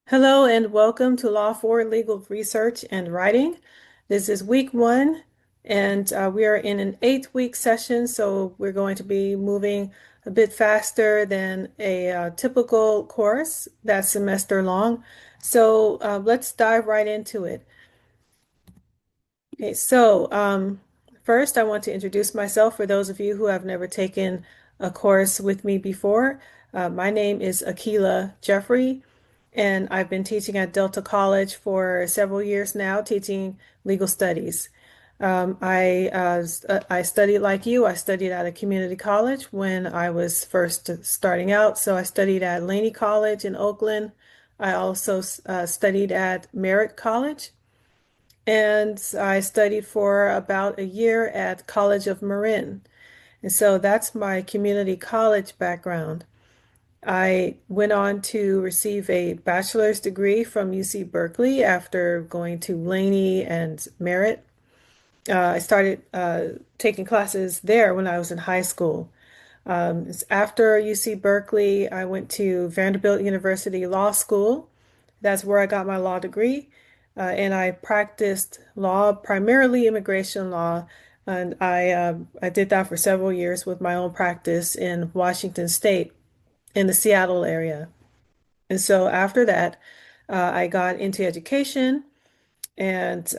Hello and welcome to Law 4 Legal Research and Writing. This is week one, and we are in an 8-week session, so we're going to be moving a bit faster than a typical course that's semester long. So let's dive right into it. Okay, so first I want to introduce myself for those of you who have never taken a course with me before. My name is Akila Jeffrey, and I've been teaching at Delta College for several years now, teaching legal studies. I studied like you. I studied at a community college when I was first starting out. So I studied at Laney College in Oakland. I also studied at Merritt College, and I studied for about a year at College of Marin. And so that's my community college background. I went on to receive a bachelor's degree from UC Berkeley after going to Laney and Merritt. I started taking classes there when I was in high school. After UC Berkeley, I went to Vanderbilt University Law School. That's where I got my law degree. And I practiced law, primarily immigration law. And I did that for several years with my own practice in Washington State in the Seattle area. And so after that, I got into education, and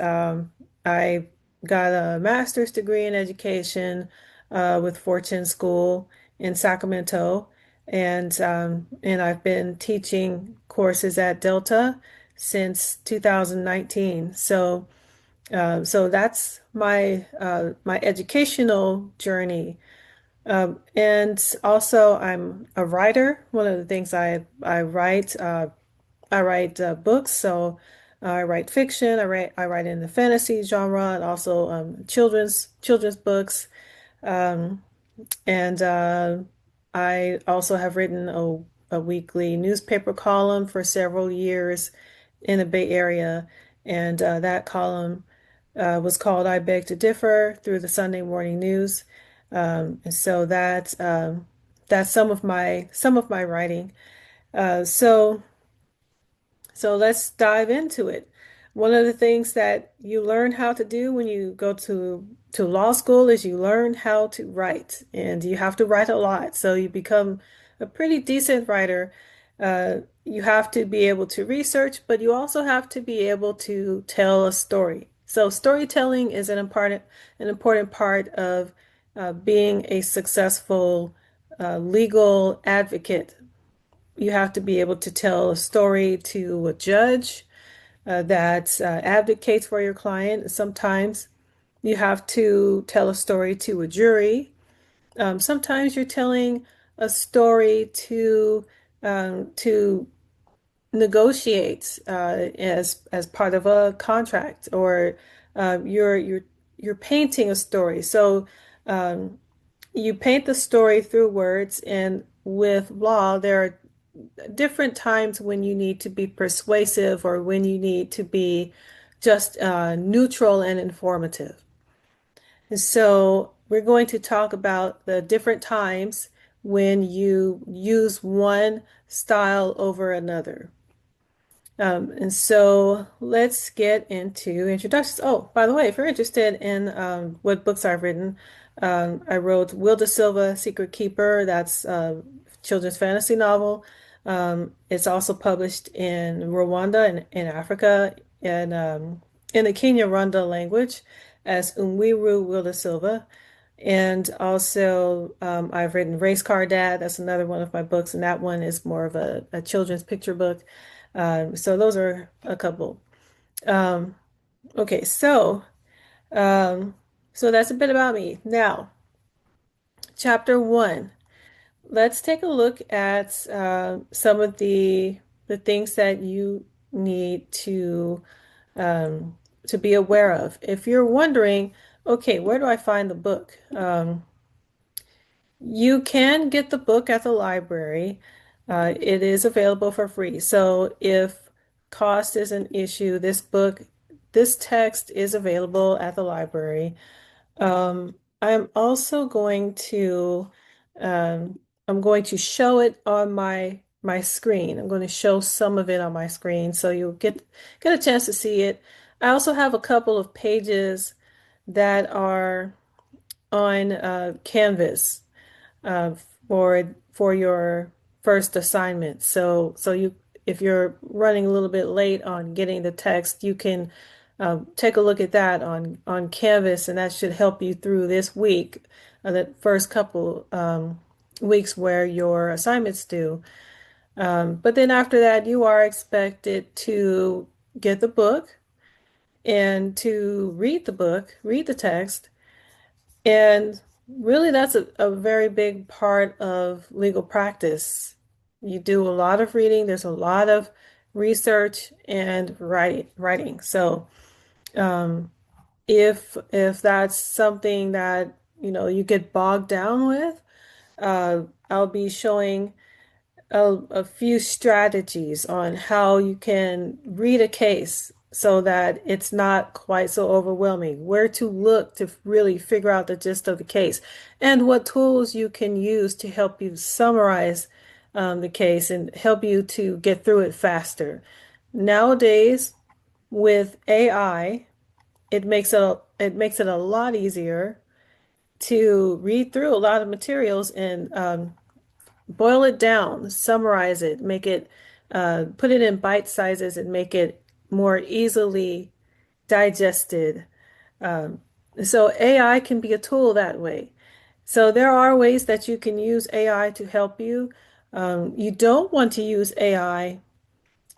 I got a master's degree in education with Fortune School in Sacramento. And I've been teaching courses at Delta since 2019. So that's my educational journey. And also, I'm a writer. One of the things I write books. So I write fiction. I write in the fantasy genre, and also children's books. Um, and I also have written a weekly newspaper column for several years in the Bay Area, and that column was called "I Beg to Differ" through the Sunday Morning News. And so that's some of my writing. Uh, so so let's dive into it. One of the things that you learn how to do when you go to law school is you learn how to write, and you have to write a lot. So you become a pretty decent writer. You have to be able to research, but you also have to be able to tell a story. So storytelling is an important part of being a successful legal advocate. You have to be able to tell a story to a judge that advocates for your client. Sometimes you have to tell a story to a jury. Sometimes you're telling a story to negotiate as part of a contract, or you're painting a story. So um, you paint the story through words, and with law, there are different times when you need to be persuasive or when you need to be just neutral and informative. And so we're going to talk about the different times when you use one style over another. And so let's get into introductions. Oh, by the way, if you're interested in what books I've written, I wrote Will Da Silva, Secret Keeper. That's a children's fantasy novel. It's also published in Rwanda and in Africa, and in the Kinyarwanda language as Umwiru Will Da Silva. And also, I've written Race Car Dad. That's another one of my books, and that one is more of a children's picture book. So those are a couple. Um, okay, um, so that's a bit about me. Now, chapter one. Let's take a look at some of the things that you need to be aware of. If you're wondering, okay, where do I find the book? You can get the book at the library. It is available for free. So if cost is an issue, this text is available at the library. I'm also um, I'm going to show it on my my screen. I'm going to show some of it on my screen so you'll get a chance to see it. I also have a couple of pages that are on Canvas uh, for your first assignment. So you if you're running a little bit late on getting the text, you can take a look at that on Canvas, and that should help you through this week, the first couple weeks where your assignments due. But then after that, you are expected to get the book and to read the book, read the text, and really, that's a very big part of legal practice. You do a lot of reading, there's a lot of research and writing. So, um, if that's something that you get bogged down with, I'll be showing a few strategies on how you can read a case so that it's not quite so overwhelming, where to look to really figure out the gist of the case, and what tools you can use to help you summarize the case and help you to get through it faster. Nowadays, with AI, it makes it a lot easier to read through a lot of materials and boil it down, summarize it, put it in bite sizes and make it more easily digested. Um, so AI can be a tool that way. So there are ways that you can use AI to help you. You don't want to use AI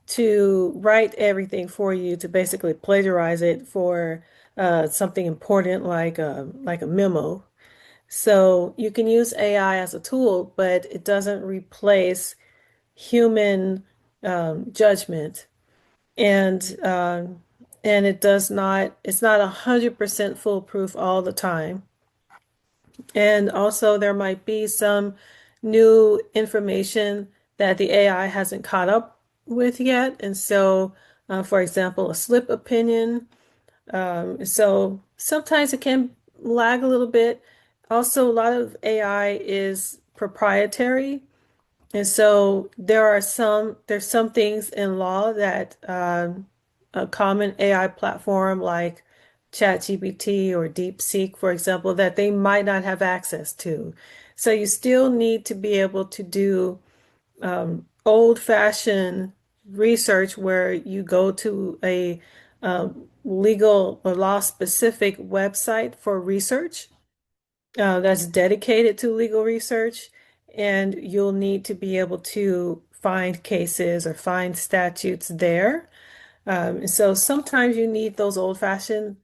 to write everything for you, to basically plagiarize it for something important like a memo. So you can use AI as a tool, but it doesn't replace human judgment, and it's not 100% foolproof all the time. And also there might be some new information that the AI hasn't caught up with yet. And so, for example, a slip opinion. So sometimes it can lag a little bit. Also, a lot of AI is proprietary. And so there's some things in law that a common AI platform like ChatGPT or DeepSeek, for example, that they might not have access to. So you still need to be able to do old-fashioned research where you go to a legal or law-specific website for research that's dedicated to legal research, and you'll need to be able to find cases or find statutes there. So sometimes you need those old-fashioned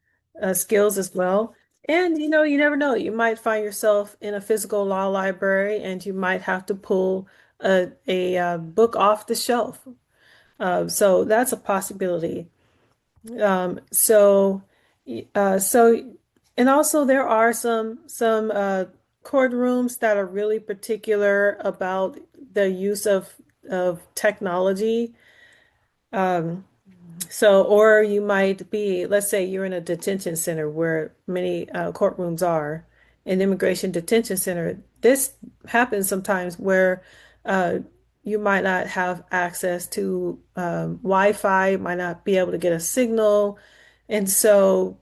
skills as well. And you never know. You might find yourself in a physical law library, and you might have to pull a book off the shelf. So that's a possibility. Um, so, so, and also there are some courtrooms that are really particular about the use of technology. Um, so, or you might be, let's say you're in a detention center where many courtrooms are, an immigration detention center. This happens sometimes where uh, you might not have access to Wi-Fi, might not be able to get a signal. And so,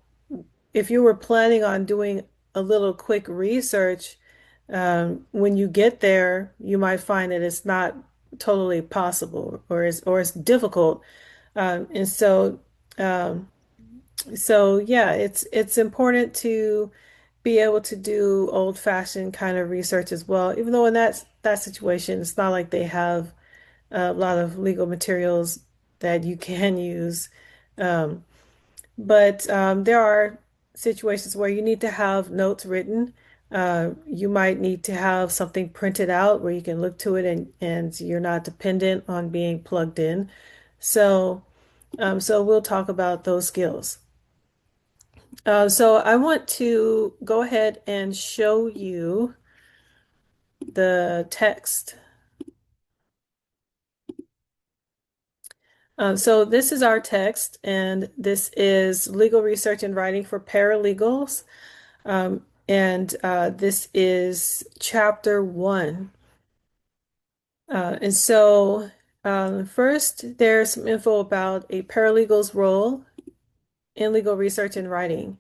if you were planning on doing a little quick research, when you get there, you might find that it's not totally possible or it's difficult. And so, um, so yeah, it's important to be able to do old-fashioned kind of research as well. Even though in that situation, it's not like they have a lot of legal materials that you can use. Um, but there are situations where you need to have notes written. You might need to have something printed out where you can look to it and you're not dependent on being plugged in. So. So we'll talk about those skills. So I want to go ahead and show you the text. So this is our text, and this is legal research and writing for paralegals. And this is chapter 1. First, there's some info about a paralegal's role in legal research and writing.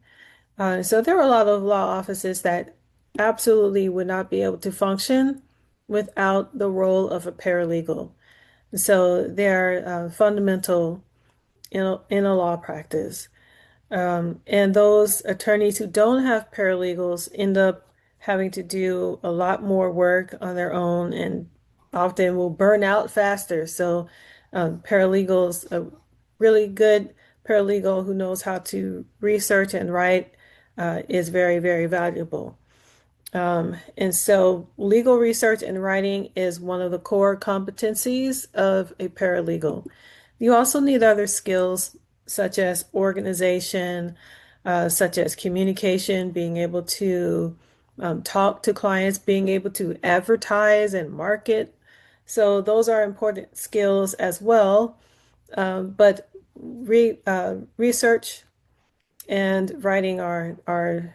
So there are a lot of law offices that absolutely would not be able to function without the role of a paralegal. So they're fundamental in a law practice. And those attorneys who don't have paralegals end up having to do a lot more work on their own and often will burn out faster. So, paralegals, a really good paralegal who knows how to research and write, is very, very valuable. And so, legal research and writing is one of the core competencies of a paralegal. You also need other skills such as organization, such as communication, being able to talk to clients, being able to advertise and market. So, those are important skills as well. But research and writing are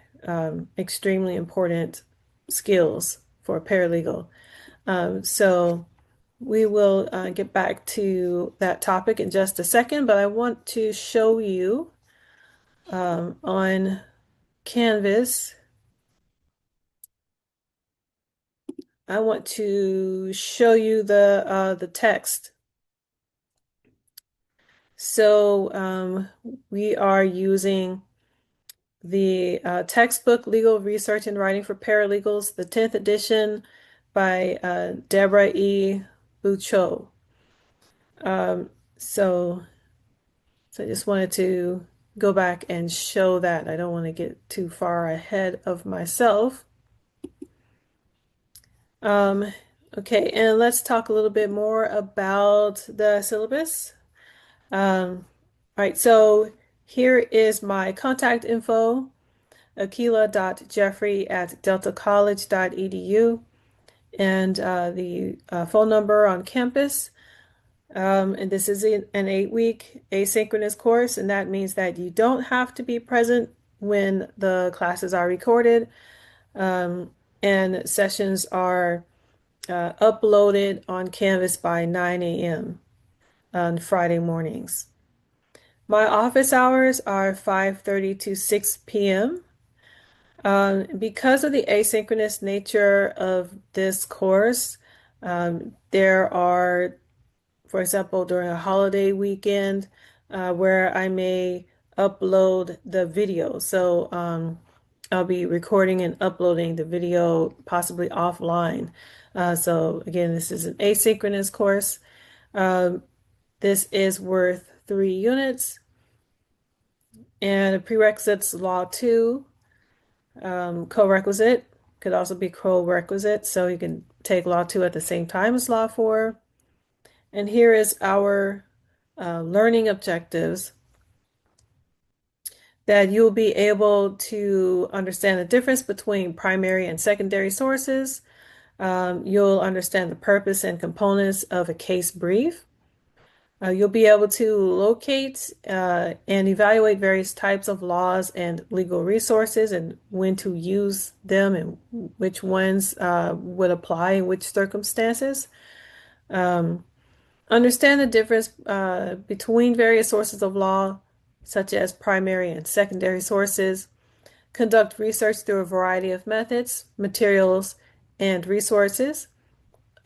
extremely important skills for a paralegal. So we will get back to that topic in just a second, but I want to show you on Canvas. I want to show you the text. So we are using the textbook Legal Research and Writing for Paralegals, the 10th edition by Deborah E. Buchot. Um, so, so I just wanted to go back and show that. I don't want to get too far ahead of myself. Um, okay, and let's talk a little bit more about the syllabus. All right, so here is my contact info, akila.jeffrey@deltacollege.edu, and the phone number on campus. And this is an 8-week asynchronous course, and that means that you don't have to be present when the classes are recorded, and sessions are uploaded on Canvas by 9 a.m. on Friday mornings. My office hours are 5:30 to 6 p.m. Because of the asynchronous nature of this course, there are, for example, during a holiday weekend, where I may upload the video. So I'll be recording and uploading the video possibly offline. So again, this is an asynchronous course. This is worth 3 units, and the prerequisites Law 2, co-requisite could also be co-requisite, so you can take Law 2 at the same time as Law 4. And here is our learning objectives, that you'll be able to understand the difference between primary and secondary sources. You'll understand the purpose and components of a case brief. You'll be able to locate and evaluate various types of laws and legal resources and when to use them and which ones would apply in which circumstances. Understand the difference between various sources of law, such as primary and secondary sources. Conduct research through a variety of methods, materials, and resources.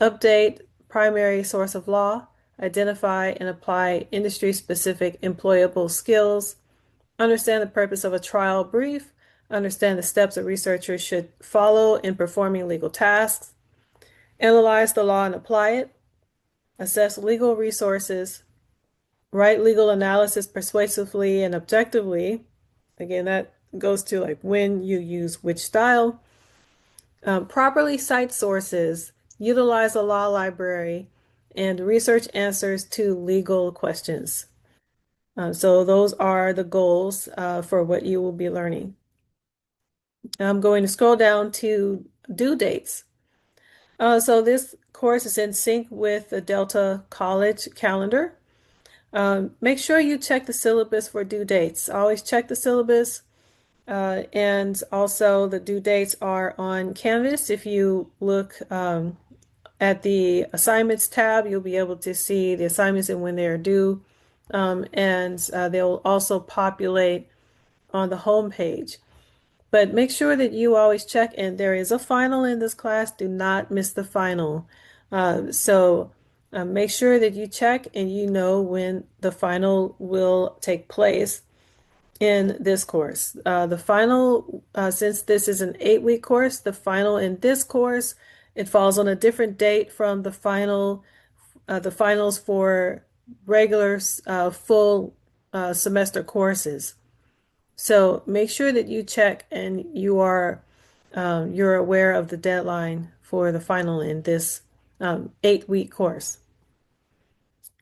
Update primary source of law. Identify and apply industry-specific employable skills. Understand the purpose of a trial brief. Understand the steps a researcher should follow in performing legal tasks. Analyze the law and apply it. Assess legal resources. Write legal analysis persuasively and objectively. Again, that goes to like when you use which style. Properly cite sources, utilize a law library, and research answers to legal questions. So those are the goals for what you will be learning. I'm going to scroll down to due dates. So this course is in sync with the Delta College calendar. Make sure you check the syllabus for due dates. Always check the syllabus. And also the due dates are on Canvas. If you look At the assignments tab, you'll be able to see the assignments and when they're due. And they'll also populate on the home page. But make sure that you always check, and there is a final in this class. Do not miss the final. So make sure that you check and you know when the final will take place in this course. The final, since this is an 8-week course, the final in this course, it falls on a different date from the finals for regular full semester courses. So make sure that you check and you're aware of the deadline for the final in this 8-week course.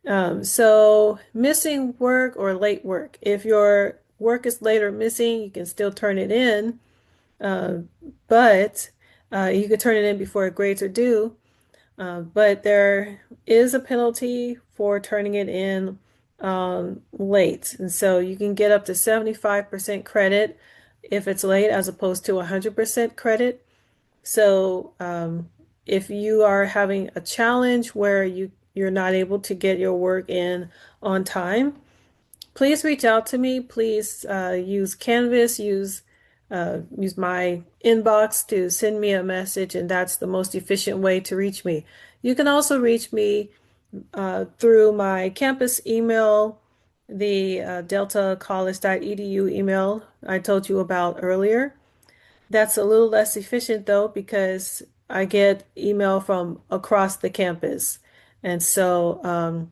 So missing work or late work. If your work is late or missing, you can still turn it in, uh, but you could turn it in before grades are due. But there is a penalty for turning it in late. And so you can get up to 75% credit if it's late as opposed to 100% credit. So if you are having a challenge where you're not able to get your work in on time, please reach out to me. Please use Canvas, use my inbox to send me a message, and that's the most efficient way to reach me. You can also reach me through my campus email, the deltacollege.edu email I told you about earlier. That's a little less efficient though because I get email from across the campus. And so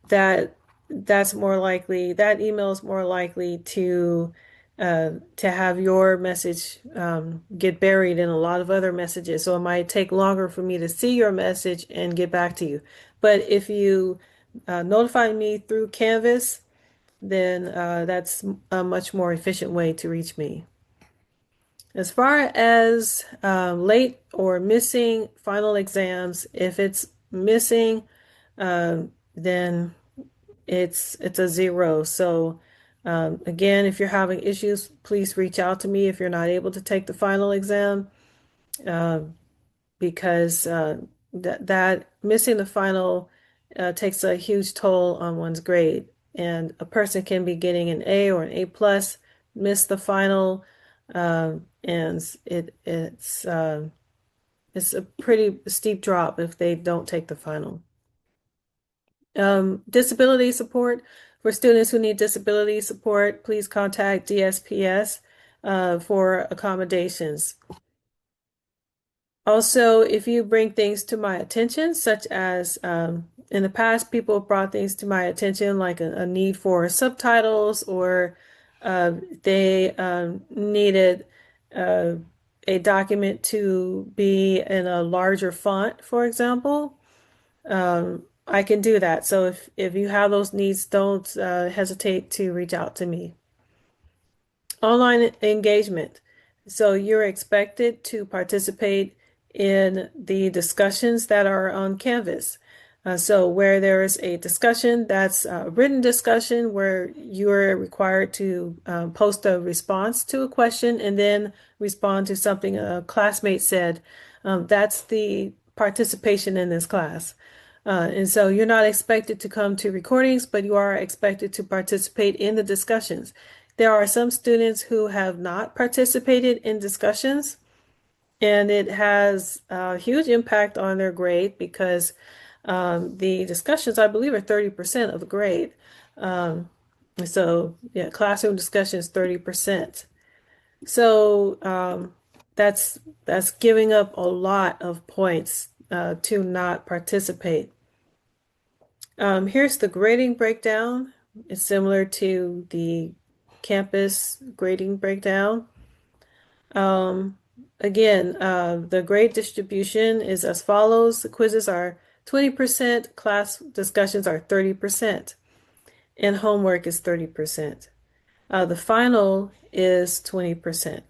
that that's more likely, that email is more likely to have your message get buried in a lot of other messages. So it might take longer for me to see your message and get back to you. But if you notify me through Canvas, then that's a much more efficient way to reach me. As far as late or missing final exams, if it's missing, then it's a 0. So again, if you're having issues, please reach out to me if you're not able to take the final exam, uh, because that missing the final takes a huge toll on one's grade, and a person can be getting an A or an A plus, miss the final, and it's a pretty steep drop if they don't take the final. Disability support for students who need disability support, please contact DSPS for accommodations. Also, if you bring things to my attention, such as in the past, people brought things to my attention like a need for subtitles, or they needed uh, a document to be in a larger font, for example. I can do that. So if you have those needs, don't hesitate to reach out to me. Online engagement. So you're expected to participate in the discussions that are on Canvas. So where there is a discussion, that's a written discussion where you're required to post a response to a question and then respond to something a classmate said. That's the participation in this class. And so you're not expected to come to recordings, but you are expected to participate in the discussions. There are some students who have not participated in discussions, and it has a huge impact on their grade because the discussions, I believe, are 30% of the grade. So yeah, classroom discussions 30%. So that's giving up a lot of points to not participate. Here's the grading breakdown. It's similar to the campus grading breakdown. Again, the grade distribution is as follows. The quizzes are 20%, class discussions are 30%, and homework is 30%. The final is 20%.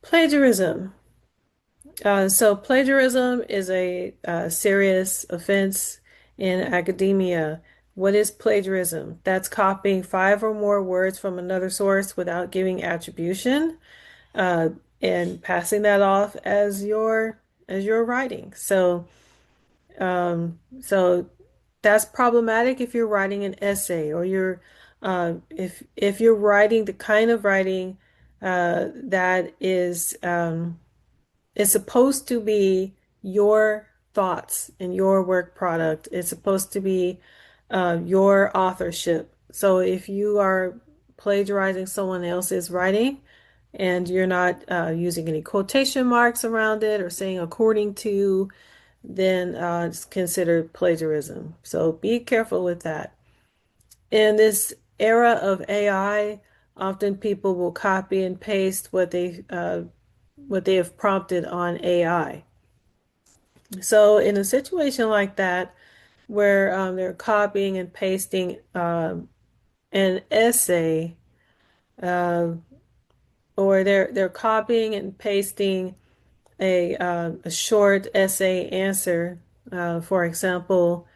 Plagiarism. So plagiarism is a serious offense in academia. What is plagiarism? That's copying 5 or more words from another source without giving attribution, uh, and passing that off as your as you're writing. So that's problematic if you're writing an essay or if you're writing the kind of writing that is supposed to be your thoughts and your work product. It's supposed to be your authorship. So if you are plagiarizing someone else's writing and you're not using any quotation marks around it or saying according to, then it's considered plagiarism. So be careful with that. In this era of AI, often people will copy and paste what they have prompted on AI. So in a situation like that, where they're copying and pasting an essay, uh, or they're copying and pasting a short essay answer, for example,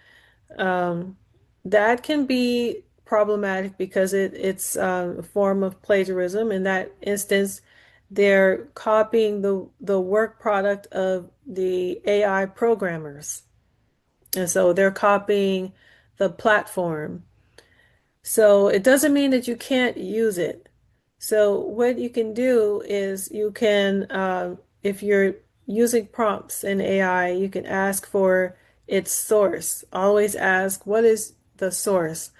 um, that can be problematic because it's a form of plagiarism. In that instance, they're copying the work product of the AI programmers. And so they're copying the platform. So it doesn't mean that you can't use it. So what you can do is you can, if you're using prompts in AI, you can ask for its source. Always ask, what is the source?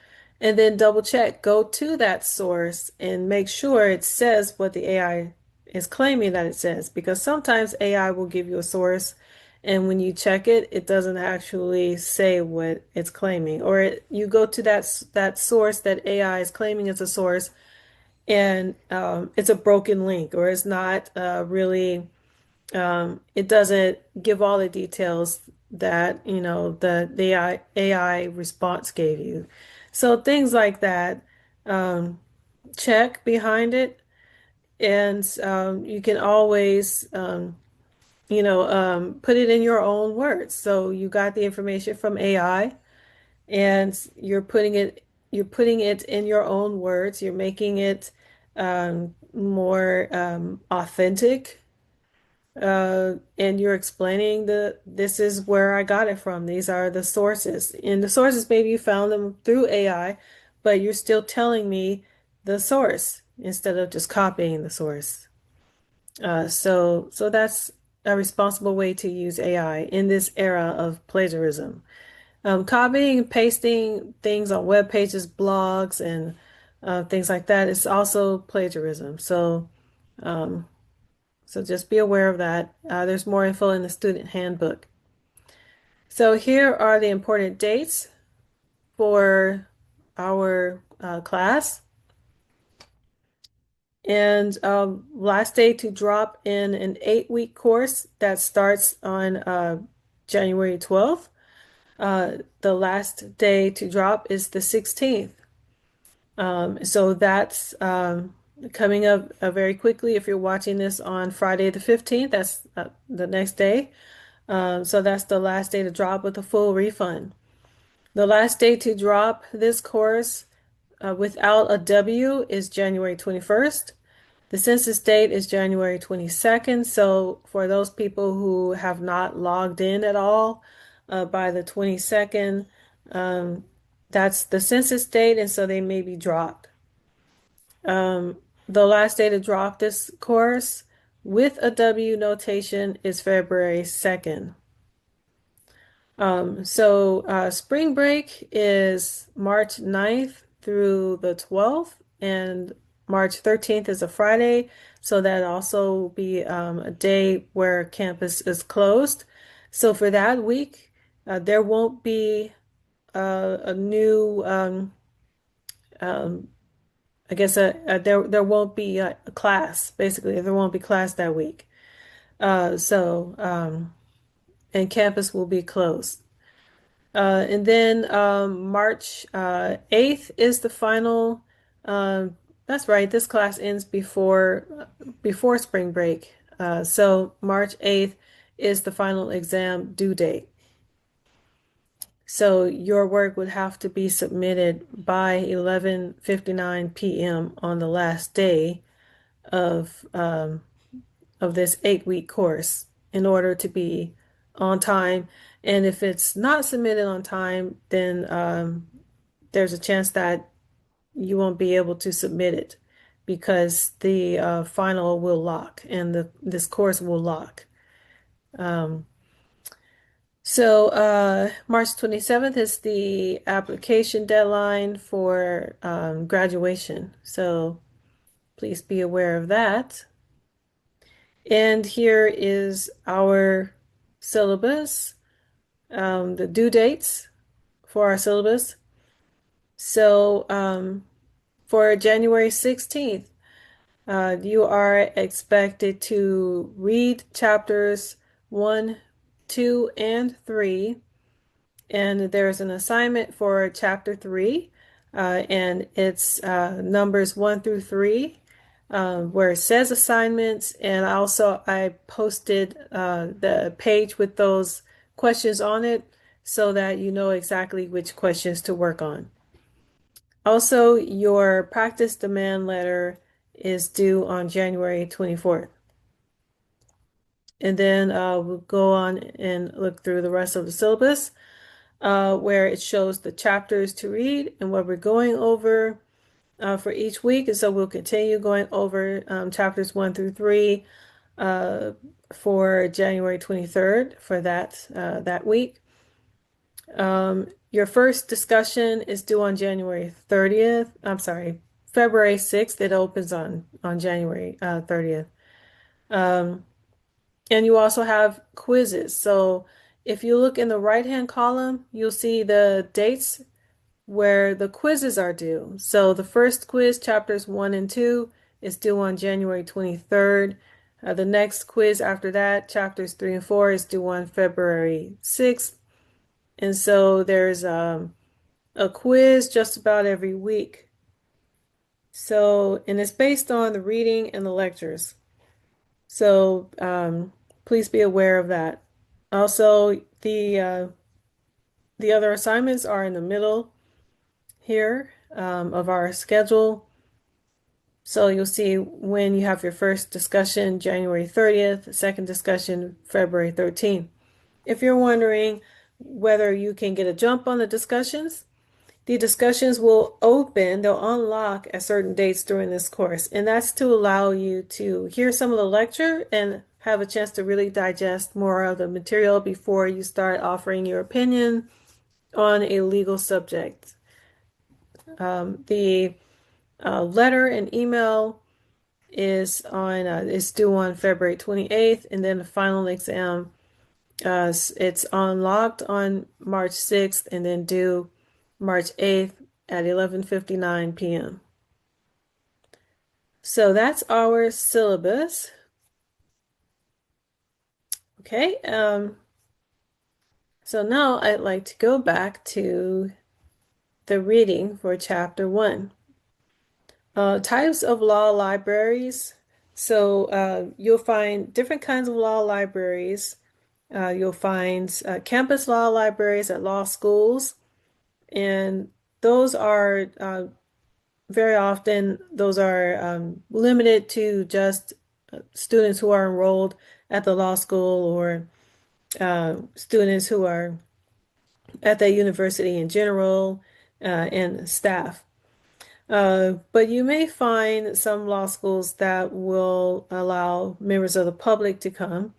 And then double check, go to that source and make sure it says what the AI is claiming that it says. Because sometimes AI will give you a source, and when you check it, it doesn't actually say what it's claiming. Or you go to that source that AI is claiming is a source, and it's a broken link, or it's not really, it doesn't give all the details that, the AI response gave you. So things like that, um, check behind it, and you can always, put it in your own words. So you got the information from AI, and you're putting it in your own words. You're making it more authentic, and you're explaining this is where I got it from. These are the sources, and the sources maybe you found them through AI, but you're still telling me the source instead of just copying the source. So that's a responsible way to use AI in this era of plagiarism. Copying and pasting things on web pages, blogs, and things like that is also plagiarism. Um, so just be aware of that. There's more info in the student handbook. So here are the important dates for our class. And last day to drop in an 8-week course that starts on January 12th. The last day to drop is the 16th. So that's coming up very quickly. If you're watching this on Friday the 15th, that's the next day. So that's the last day to drop with a full refund. The last day to drop this course without a W is January 21st. The census date is January 22nd. So for those people who have not logged in at all by the 22nd, um, that's the census date, and so they may be dropped. The last day to drop this course with a W notation is February 2nd. Spring break is March 9th through the 12th, and March 13th is a Friday. So that also will be a day where campus is closed. So for that week, there won't be a new, um, I guess, there won't be a class. Basically, there won't be class that week. And campus will be closed. And then March 8th is the final. That's right, this class ends before spring break. So March 8th is the final exam due date. So your work would have to be submitted by 11:59 p.m. on the last day of this 8-week course. in order to be on time. And if it's not submitted on time, then there's a chance that you won't be able to submit it because the final will lock and this course will lock. Um, March 27th is the application deadline for graduation. So please be aware of that. And here is our syllabus, the due dates for our syllabus. For January 16th, you are expected to read chapters 1, 2, and 3. And there's an assignment for chapter 3, and it's numbers 1 through 3, where it says assignments. And I posted the page with those questions on it so that you know exactly which questions to work on. Also, your practice demand letter is due on January 24th. And then we'll go on and look through the rest of the syllabus, where it shows the chapters to read and what we're going over for each week. And so we'll continue going over chapters 1 through 3 for January 23rd for that week. Your first discussion is due on January 30th. I'm sorry, February 6th. It opens on January 30th. And you also have quizzes. So if you look in the right-hand column, you'll see the dates where the quizzes are due. So the first quiz, chapters 1 and 2, is due on January 23rd. The next quiz after that, chapters 3 and 4, is due on February 6th. And so there's a quiz just about every week. And it's based on the reading and the lectures. So please be aware of that. Also, the other assignments are in the middle here of our schedule. So you'll see when you have your first discussion, January 30th, second discussion, February 13th. If you're wondering whether you can get a jump on the discussions will open, they'll unlock at certain dates during this course. And that's to allow you to hear some of the lecture and have a chance to really digest more of the material before you start offering your opinion on a legal subject. The letter and email is due on February 28th, and then the final exam it's unlocked on March 6th and then due March 8th at 11:59 p.m. So that's our syllabus. Okay, so now I'd like to go back to the reading for chapter 1. Types of law libraries. So you'll find different kinds of law libraries. You'll find campus law libraries at law schools, and those are very often limited to just students who are enrolled at the law school or students who are at the university in general and staff. But you may find some law schools that will allow members of the public to come.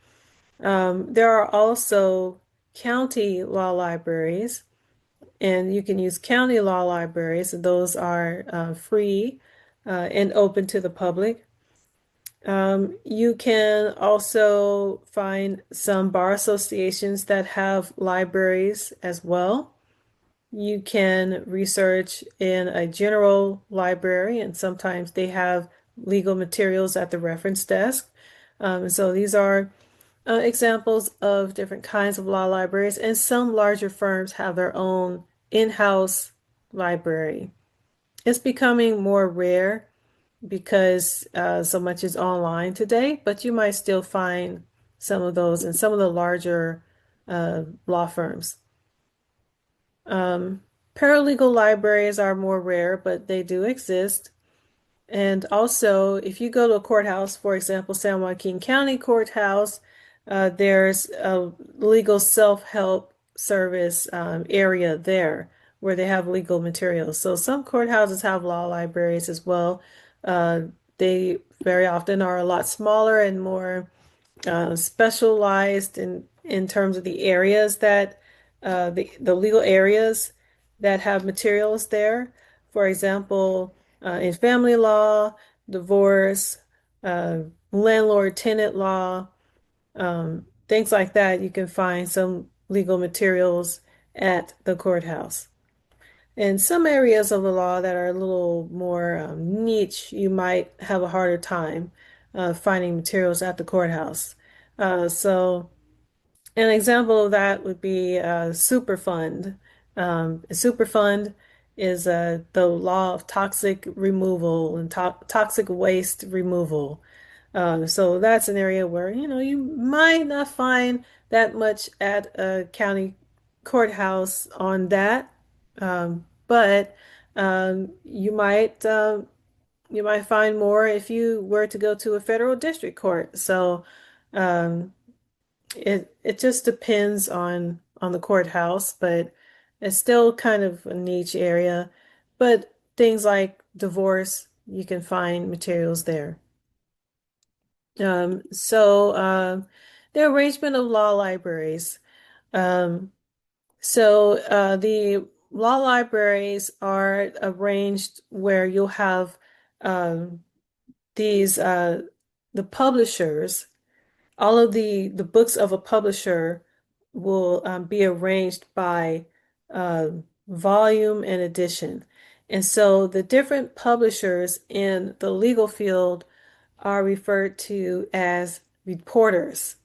There are also county law libraries, and you can use county law libraries. Those are free and open to the public. You can also find some bar associations that have libraries as well. You can research in a general library, and sometimes they have legal materials at the reference desk. So these are examples of different kinds of law libraries, and some larger firms have their own in-house library. It's becoming more rare because so much is online today, but you might still find some of those in some of the larger law firms. Paralegal libraries are more rare, but they do exist. And also, if you go to a courthouse, for example, San Joaquin County Courthouse, there's a legal self-help service area there where they have legal materials. So some courthouses have law libraries as well. Uh, they very often are a lot smaller and more specialized in terms of the areas that the legal areas that have materials there. For example, in family law, divorce, uh, landlord-tenant law, things like that, you can find some legal materials at the courthouse. In some areas of the law that are a little more niche, you might have a harder time finding materials at the courthouse. So an example of that would be Superfund. A Superfund is the law of toxic removal and toxic waste removal. So that's an area where, you might not find that much at a county courthouse on that. But you might find more if you were to go to a federal district court. So um, it just depends on the courthouse, but it's still kind of a niche area. But things like divorce, you can find materials there. The arrangement of law libraries. Um, the law libraries are arranged where you'll have um, these the publishers. All of the books of a publisher will be arranged by volume and edition. And so the different publishers in the legal field are referred to as reporters.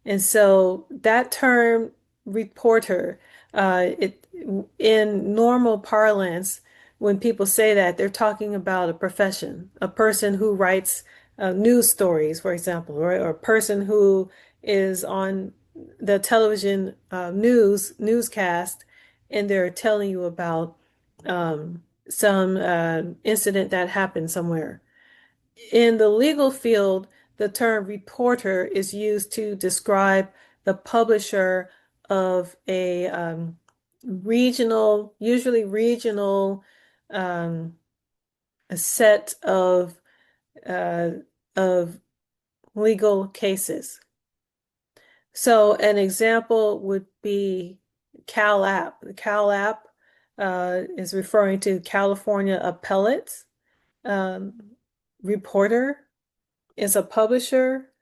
And so that term reporter, it in normal parlance, when people say that, they're talking about a profession, a person who writes news stories, for example, or a person who is on the television newscast, and they're telling you about some incident that happened somewhere. In the legal field, the term reporter is used to describe the publisher of a usually regional, um, a set uh, of legal cases. So an example would be CalApp. The CalApp is referring to California Appellate um, Reporter is a publisher,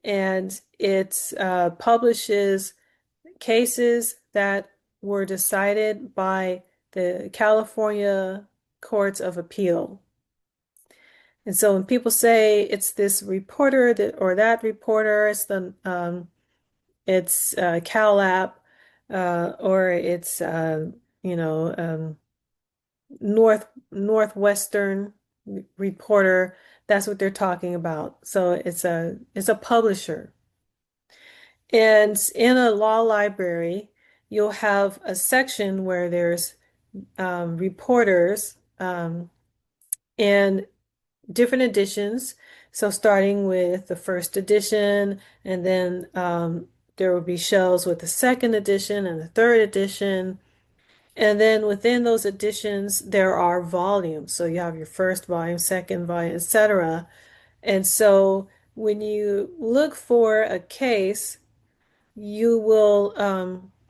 and it publishes cases that were decided by the California Courts of Appeal. And so when people say it's this reporter that or that reporter, it's CalApp, or it's you know Northwestern reporter. That's what they're talking about. So it's a publisher. And in a law library, you'll have a section where there's reporters and different editions. So starting with the first edition, and then there will be shelves with the second edition and the third edition. And then within those editions, there are volumes. So you have your first volume, second volume, etc. And so when you look for a case, you'll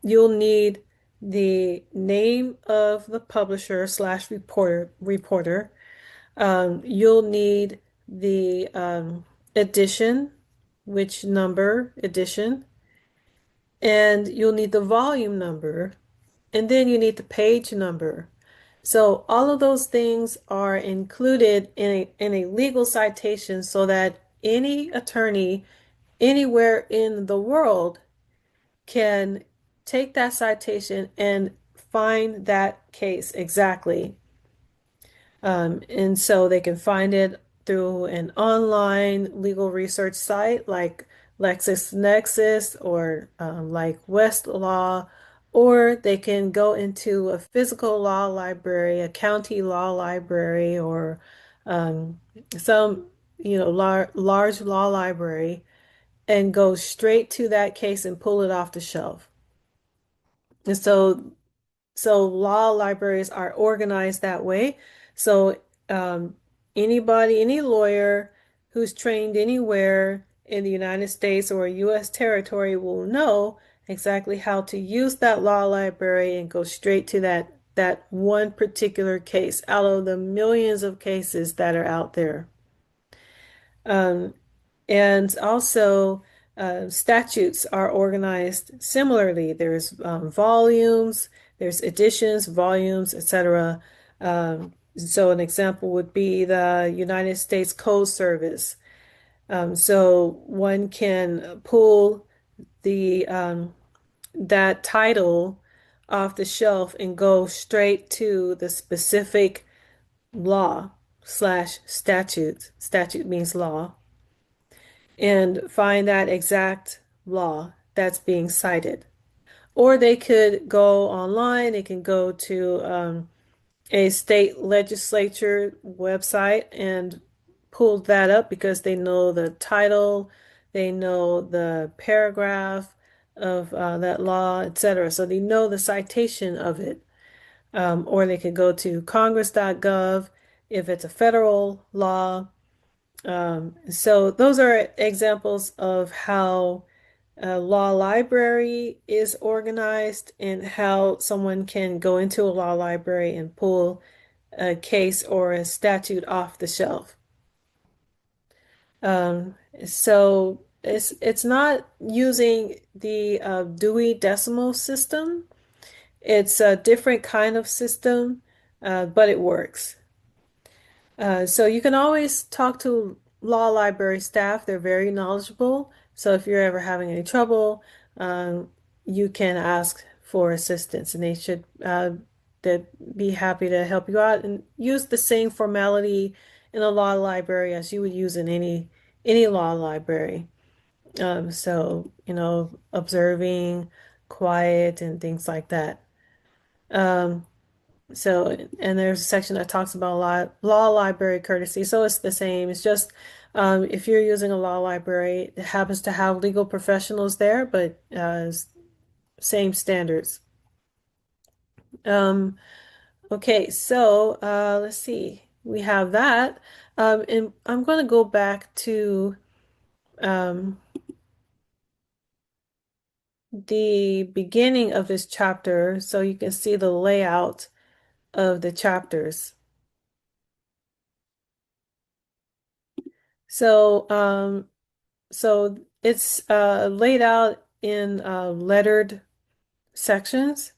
need the name of the publisher slash reporter. You'll need the edition, which number edition, and you'll need the volume number, and then you need the page number. So all of those things are included in a legal citation so that any attorney anywhere in the world can take that citation and find that case exactly. And so they can find it through an online legal research site like LexisNexis or like Westlaw, or they can go into a physical law library, a county law library, or some, large law library, and go straight to that case and pull it off the shelf. And so law libraries are organized that way. So any lawyer who's trained anywhere in the United States or a U.S. territory will know exactly how to use that law library and go straight to that one particular case out of the millions of cases that are out there. Um, and also, statutes are organized similarly. There's volumes, there's editions, volumes, etc. So an example would be the United States Code Service. So one can pull the that title off the shelf and go straight to the specific law slash statute. Statute means law, and find that exact law that's being cited. Or they could go online, they can go to a state legislature website and pull that up because they know the title, they know the paragraph of that law, etc. So they know the citation of it. Or they could go to congress.gov if it's a federal law. So those are examples of how a law library is organized and how someone can go into a law library and pull a case or a statute off the shelf. Um, so it's not using the Dewey Decimal System. It's a different kind of system, but it works. So you can always talk to law library staff. They're very knowledgeable. So if you're ever having any trouble, you can ask for assistance, and they'd be happy to help you out and use the same formality in a law library as you would use in any law library. So, observing, quiet, and things like that. Um, so, and there's a section that talks about law library courtesy. So it's the same. It's just if you're using a law library, it happens to have legal professionals there, but same standards. Um, okay, so let's see. We have that. And I'm going to go back to um, the beginning of this chapter so you can see the layout of the chapters. So, so it's laid out in lettered sections.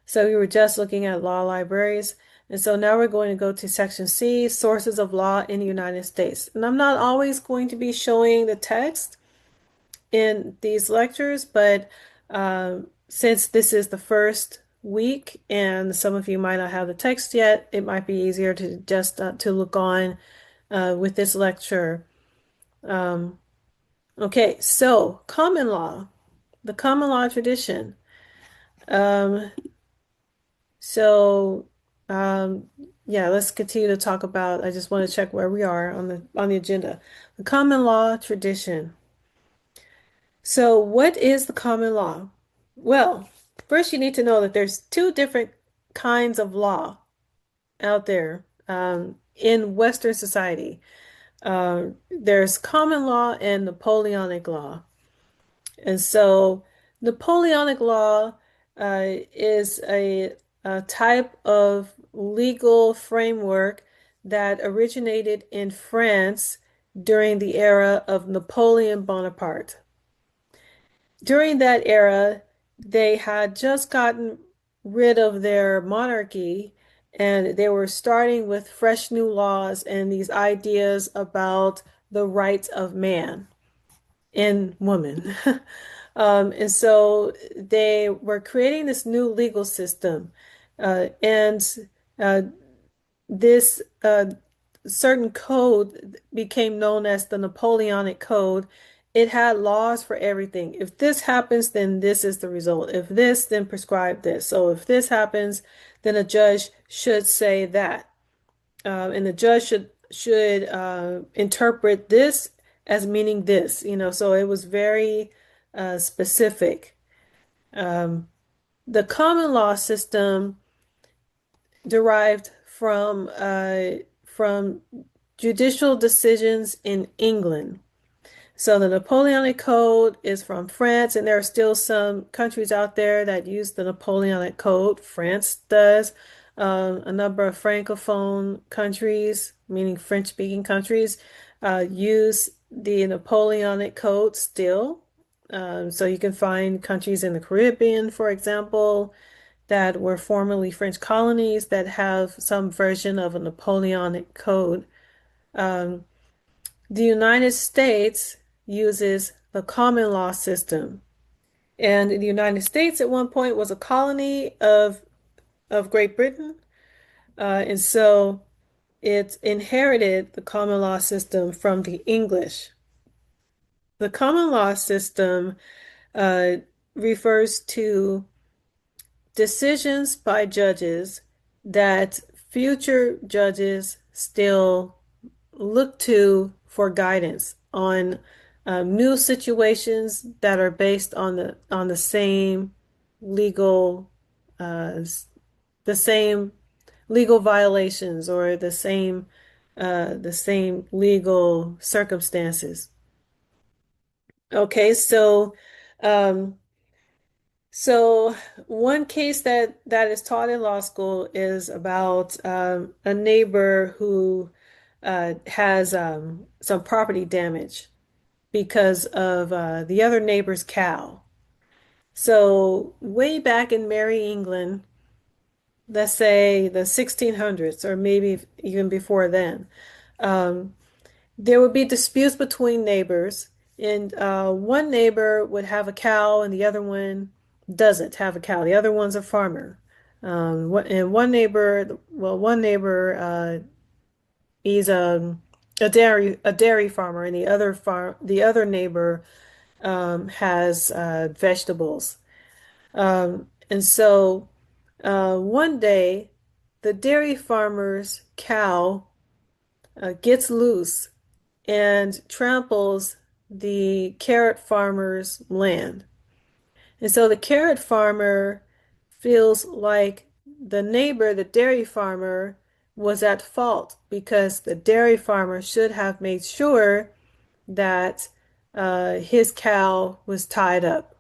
So we were just looking at law libraries. And so now we're going to go to section C, sources of law in the United States. And I'm not always going to be showing the text in these lectures, but since this is the first week and some of you might not have the text yet, it might be easier to just to look on with this lecture. Okay, so common law, the common law tradition. Um, so um, yeah, let's continue to talk about. I just want to check where we are on the agenda. The common law tradition. So what is the common law? Well, first you need to know that there's two different kinds of law out there in Western society. There's common law and Napoleonic law. And so Napoleonic law is a type of legal framework that originated in France during the era of Napoleon Bonaparte. During that era, they had just gotten rid of their monarchy and they were starting with fresh new laws and these ideas about the rights of man and woman. And so they were creating this new legal system. And uh, this certain code became known as the Napoleonic Code. It had laws for everything. If this happens, then this is the result. If this, then prescribe this. So if this happens, then a judge should say that. And the judge should interpret this as meaning this, so it was very specific. Um, the common law system derived from judicial decisions in England. So the Napoleonic Code is from France, and there are still some countries out there that use the Napoleonic Code. France does. A number of Francophone countries, meaning French-speaking countries, use the Napoleonic Code still. So you can find countries in the Caribbean, for example, that were formerly French colonies that have some version of a Napoleonic Code. Um, the United States uses the common law system. And the United States at one point was a colony of Great Britain. And so it inherited the common law system from the English. The common law system uh, refers to decisions by judges that future judges still look to for guidance on new situations that are based on the same legal uh, the same legal violations or the same legal circumstances. Okay, um, so one case that is taught in law school is about a neighbor who has some property damage because of the other neighbor's cow. So way back in Merry England, let's say the 1600s or maybe even before then, um, there would be disputes between neighbors, and one neighbor would have a cow and the other one doesn't have a cow. The other one's a farmer. And one neighbor, he's a dairy farmer, and the other neighbor has vegetables. And so one day, the dairy farmer's cow gets loose and tramples the carrot farmer's land. And so the carrot farmer feels like the neighbor, the dairy farmer, was at fault because the dairy farmer should have made sure that his cow was tied up.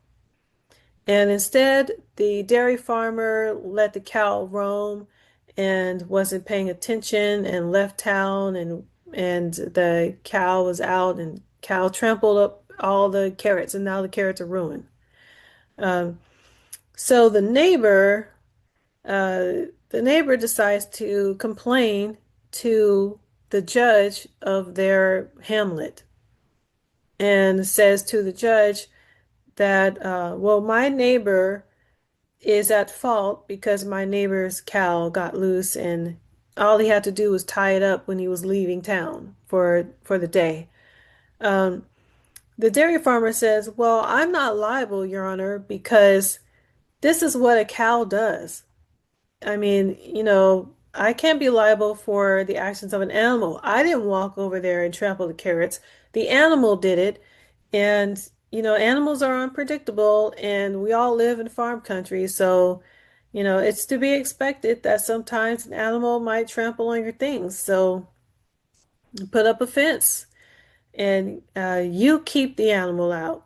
And instead, the dairy farmer let the cow roam and wasn't paying attention and left town, and the cow was out, and cow trampled up all the carrots, and now the carrots are ruined. Um, so the neighbor decides to complain to the judge of their hamlet and says to the judge that, well, my neighbor is at fault because my neighbor's cow got loose and all he had to do was tie it up when he was leaving town for the day. Um, the dairy farmer says, well, I'm not liable, Your Honor, because this is what a cow does. I mean, I can't be liable for the actions of an animal. I didn't walk over there and trample the carrots. The animal did it. And, animals are unpredictable and we all live in farm country. So, it's to be expected that sometimes an animal might trample on your things. So put up a fence and you keep the animal out.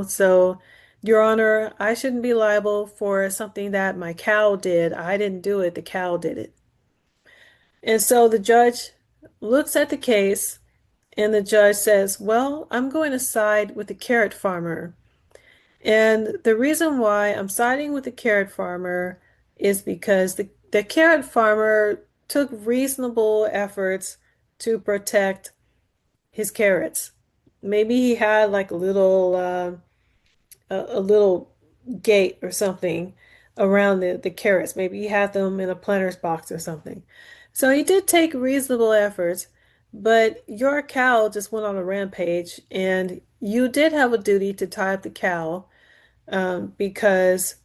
So, Your Honor, I shouldn't be liable for something that my cow did. I didn't do it, the cow did it. And so the judge looks at the case and the judge says, well, I'm going to side with the carrot farmer. And the reason why I'm siding with the carrot farmer is because the carrot farmer took reasonable efforts to protect his carrots. Maybe he had like a little gate or something around the carrots. Maybe he had them in a planter's box or something. So he did take reasonable efforts, but your cow just went on a rampage, and you did have a duty to tie up the cow because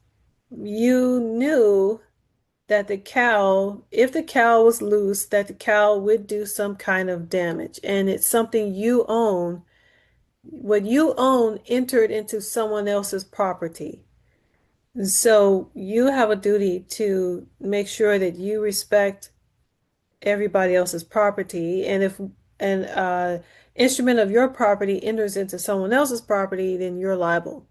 you knew that if the cow was loose, that the cow would do some kind of damage, and it's something you own, what you own entered into someone else's property. And so you have a duty to make sure that you respect everybody else's property. And if an instrument of your property enters into someone else's property, then you're liable.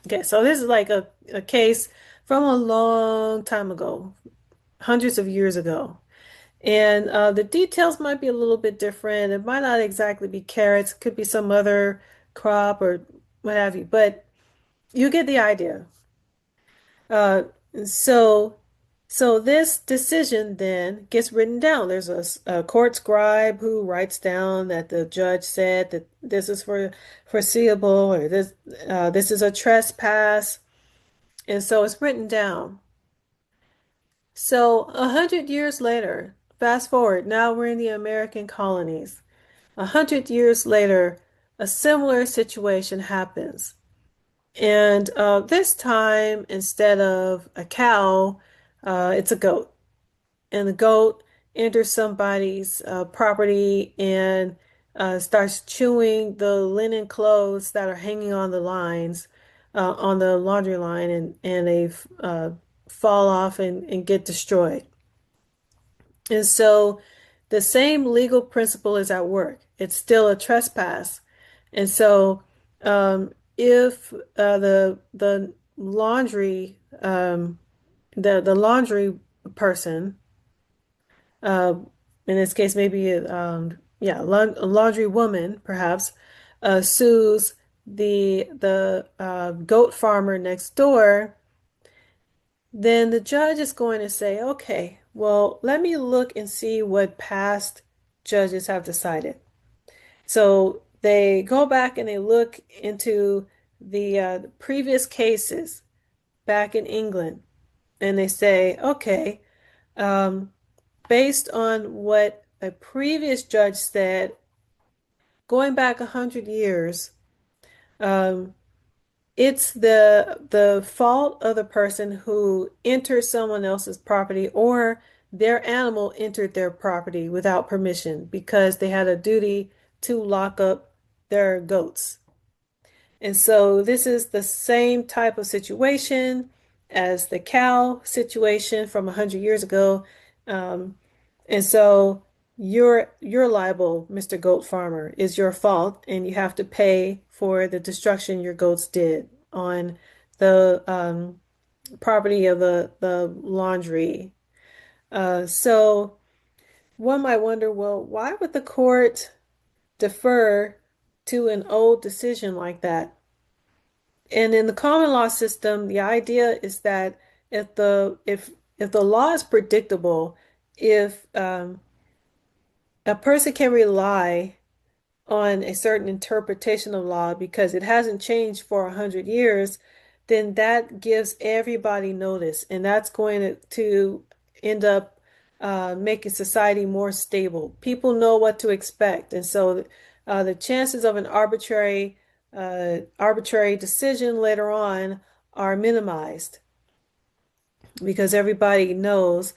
Okay, so this is like a case from a long time ago, hundreds of years ago. And the details might be a little bit different. It might not exactly be carrots, it could be some other crop or what have you, but you get the idea. Uh, so, so this decision then gets written down. There's a court scribe who writes down that the judge said that this is for foreseeable or this is a trespass, and so it's written down. So 100 years later, fast forward, now we're in the American colonies. 100 years later, a similar situation happens. And this time, instead of a cow, it's a goat. And the goat enters somebody's property and starts chewing the linen clothes that are hanging on the lines, on the laundry line, and they fall off and get destroyed. And so the same legal principle is at work. It's still a trespass. And so if the laundry the laundry person, uh, in this case maybe a laundry woman perhaps, sues the goat farmer next door, then the judge is going to say, okay, well, let me look and see what past judges have decided. So they go back and they look into the previous cases back in England, and they say, okay, um, based on what a previous judge said, going back 100 years, um, it's the fault of the person who enters someone else's property or their animal entered their property without permission because they had a duty to lock up their goats. And so this is the same type of situation as the cow situation from 100 years ago. Um, and so you're liable, Mr. Goat Farmer, is your fault, and you have to pay for the destruction your goats did on the property of the laundry. So one might wonder, well, why would the court defer to an old decision like that? And in the common law system, the idea is that if the law is predictable, if a person can rely on a certain interpretation of law because it hasn't changed for 100 years, then that gives everybody notice, and that's going to end up making society more stable. People know what to expect, and so the chances of an arbitrary decision later on are minimized because everybody knows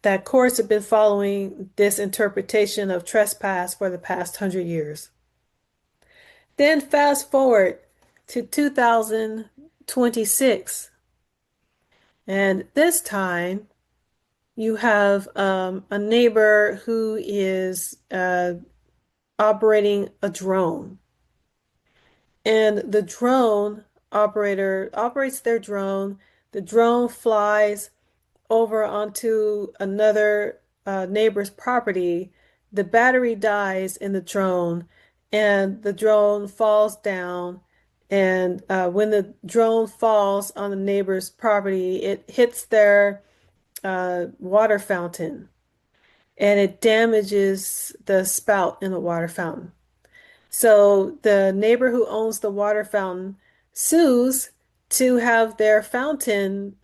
that courts have been following this interpretation of trespass for the past 100 years. Then fast forward to 2026, and this time you have a neighbor who is operating a drone. And the drone operator operates their drone. The drone flies over onto another neighbor's property. The battery dies in the drone, and the drone falls down. And when the drone falls on the neighbor's property, it hits their water fountain and it damages the spout in the water fountain. So the neighbor who owns the water fountain sues to have their fountain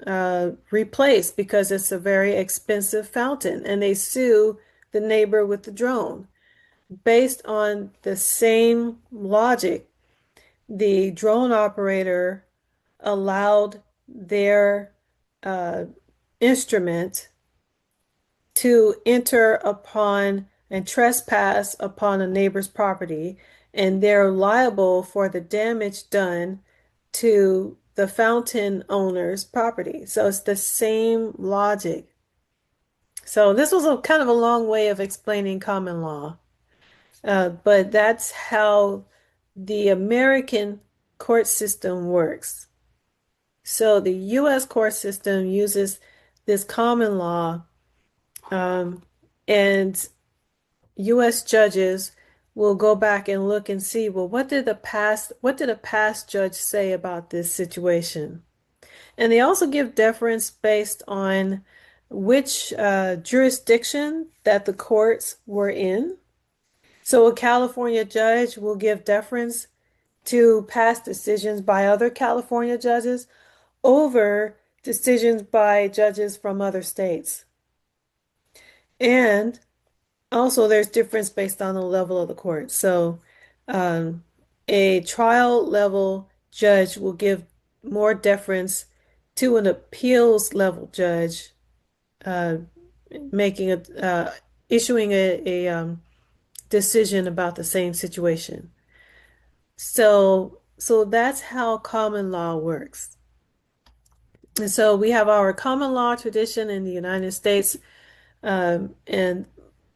replaced because it's a very expensive fountain, and they sue the neighbor with the drone. Based on the same logic, the drone operator allowed their uh, instrument to enter upon and trespass upon a neighbor's property. and they're liable for the damage done to the fountain owner's property. So it's the same logic. So this was a kind of a long way of explaining common law, but that's how the American court system works. So the U.S. court system uses this common law, um, and U.S. judges will go back and look and see, well, what did a past judge say about this situation? And they also give deference based on which jurisdiction that the courts were in. So a California judge will give deference to past decisions by other California judges over decisions by judges from other states. And also, there's difference based on the level of the court. So, um, a trial level judge will give more deference to an appeals level judge, uh, making issuing a decision about the same situation. So that's how common law works. And so we have our common law tradition in the United States, and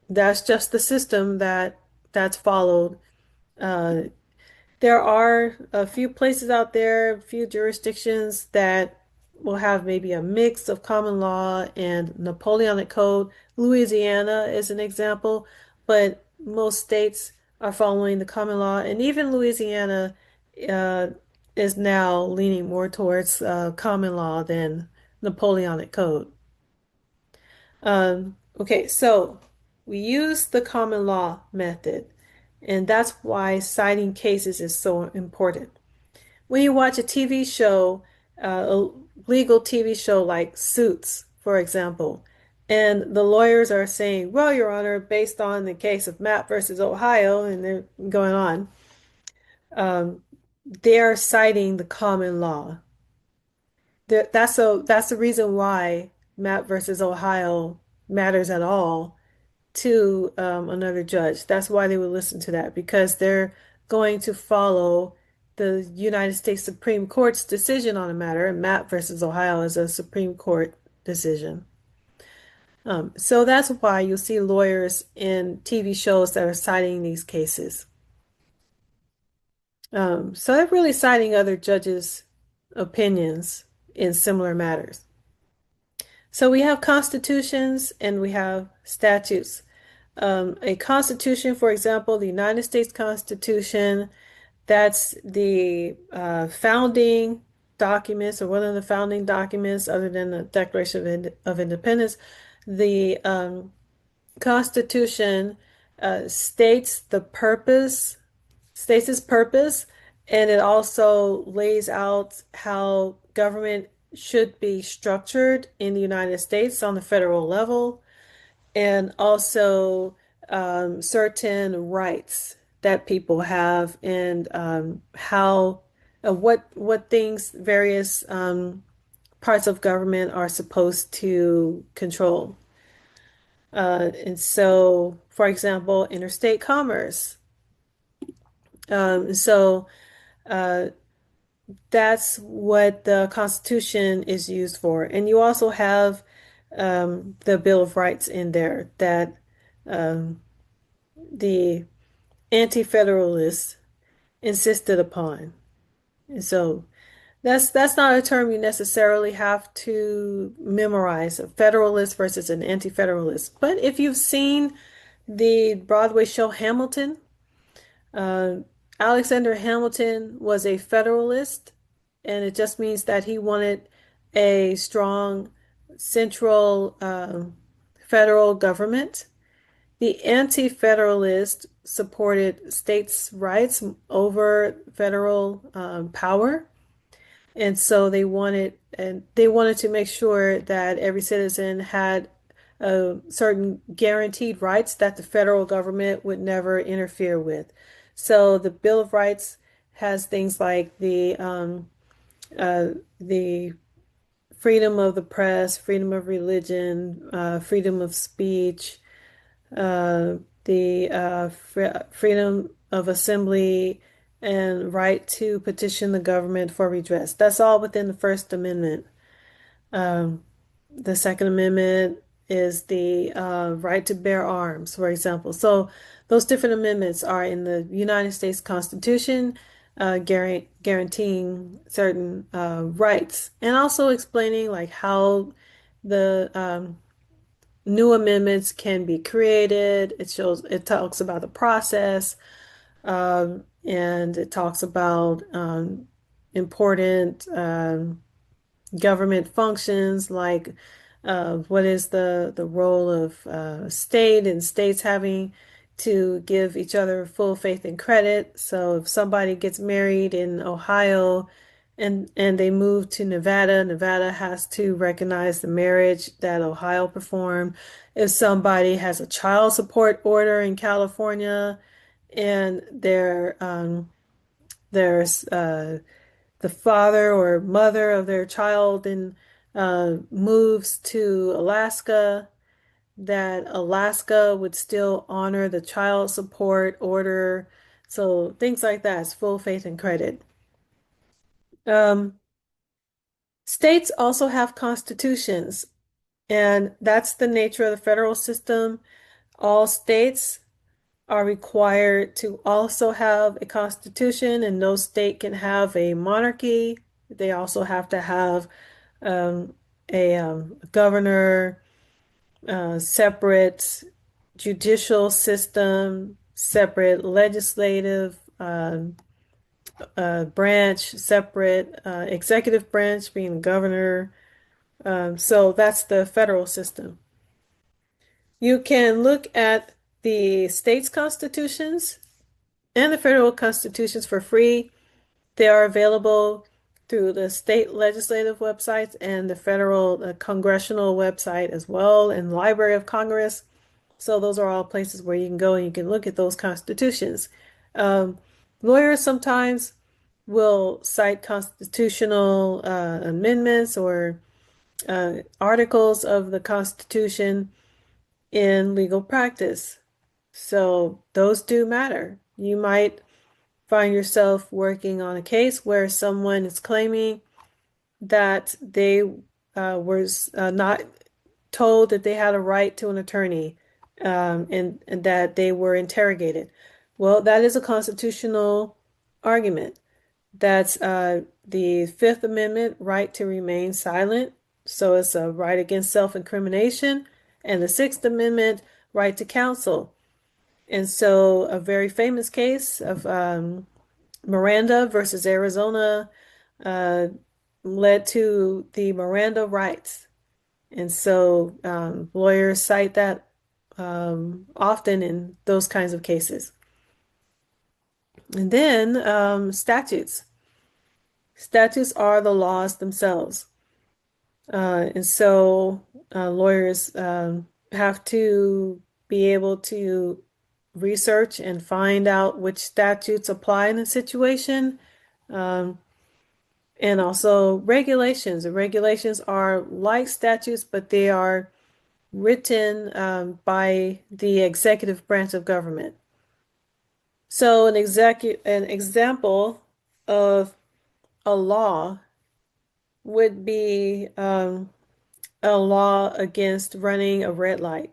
that's just the system that's followed. Uh, there are a few places out there, a few jurisdictions that will have maybe a mix of common law and Napoleonic Code. Louisiana is an example, but most states are following the common law, and even Louisiana uh, is now leaning more towards common law than Napoleonic Code. Okay, so we use the common law method, and that's why citing cases is so important. When you watch a TV show, a legal TV show like Suits, for example, and the lawyers are saying, well, Your Honor, based on the case of Mapp versus Ohio, and they're going on, um, they're citing the common law. That's the reason why Mapp versus Ohio matters at all to another judge. That's why they would listen to that, because they're going to follow the United States Supreme Court's decision on a matter, and Mapp versus Ohio is a Supreme Court decision. So that's why you'll see lawyers in TV shows that are citing these cases. So they're really citing other judges' opinions in similar matters. So we have constitutions and we have statutes. A constitution, for example, the United States Constitution, that's the founding documents, or one of the founding documents other than the Declaration of Independence. The Constitution states the purpose, states its purpose, and it also lays out how government should be structured in the United States on the federal level, and also certain rights that people have, and how what things various parts of government are supposed to control. And so, for example, interstate commerce. So uh, that's what the Constitution is used for. And you also have the Bill of Rights in there that um, the anti-federalists insisted upon. And so that's not a term you necessarily have to memorize, a federalist versus an anti-federalist. But if you've seen the Broadway show Hamilton, uh, Alexander Hamilton was a federalist, and it just means that he wanted a strong central federal government. The anti-federalist supported states' rights over federal power, and so they wanted to make sure that every citizen had certain guaranteed rights that the federal government would never interfere with. So the Bill of Rights has things like the freedom of the press, freedom of religion, freedom of speech, the freedom of assembly and right to petition the government for redress. That's all within the First Amendment. Um, the Second Amendment is the right to bear arms, for example. So those different amendments are in the United States Constitution, guaranteeing certain rights, and also explaining like how the new amendments can be created. It talks about the process, and it talks about important government functions like what is the role of state and states having to give each other full faith and credit. So if somebody gets married in Ohio and they move to Nevada, Nevada has to recognize the marriage that Ohio performed. If somebody has a child support order in California and there's the father or mother of their child and moves to Alaska, that Alaska would still honor the child support order. So things like that is full faith and credit. Um, States also have constitutions, and that's the nature of the federal system. All states are required to also have a constitution, and no state can have a monarchy. They also have to have um, a governor, separate judicial system, separate legislative branch, separate executive branch being the governor. So that's the federal system. You can look at the states' constitutions and the federal constitutions for free. They are available through the state legislative websites and the federal congressional website as well, and Library of Congress. So those are all places where you can go and you can look at those constitutions. Um, Lawyers sometimes will cite constitutional amendments or articles of the Constitution in legal practice. So those do matter. You might find yourself working on a case where someone is claiming that they was not told that they had a right to an attorney, and that they were interrogated. Well, that is a constitutional argument. That's the Fifth Amendment right to remain silent. So it's a right against self-incrimination, and the Sixth Amendment right to counsel. And so a very famous case of Miranda versus Arizona uh, led to the Miranda rights. And so lawyers cite that often in those kinds of cases. And then statutes. Statutes are the laws themselves. And so lawyers have to be able to research and find out which statutes apply in a situation. Um, and also regulations. The regulations are like statutes, but they are written by the executive branch of government. So an example of a law would be a law against running a red light.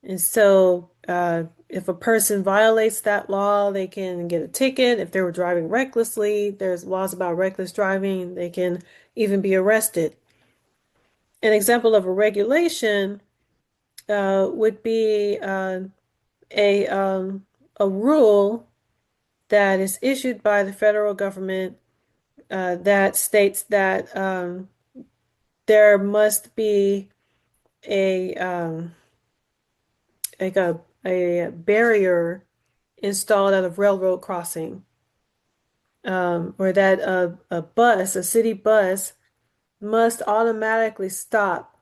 And so if a person violates that law, they can get a ticket. If they were driving recklessly, there's laws about reckless driving. They can even be arrested. An example of a regulation would be a a rule that is issued by the federal government that states that there must be a like a barrier installed at a railroad crossing, or that a city bus, must automatically stop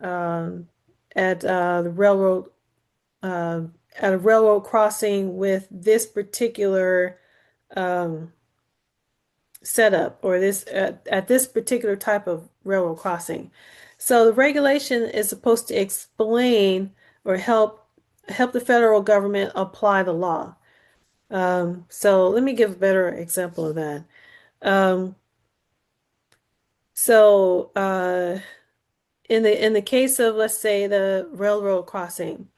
um, at the railroad at a railroad crossing with this particular um, setup, or this at this particular type of railroad crossing. So the regulation is supposed to explain or help help the federal government apply the law. So let me give a better example of that. Um, so in the case of, let's say, the railroad crossing,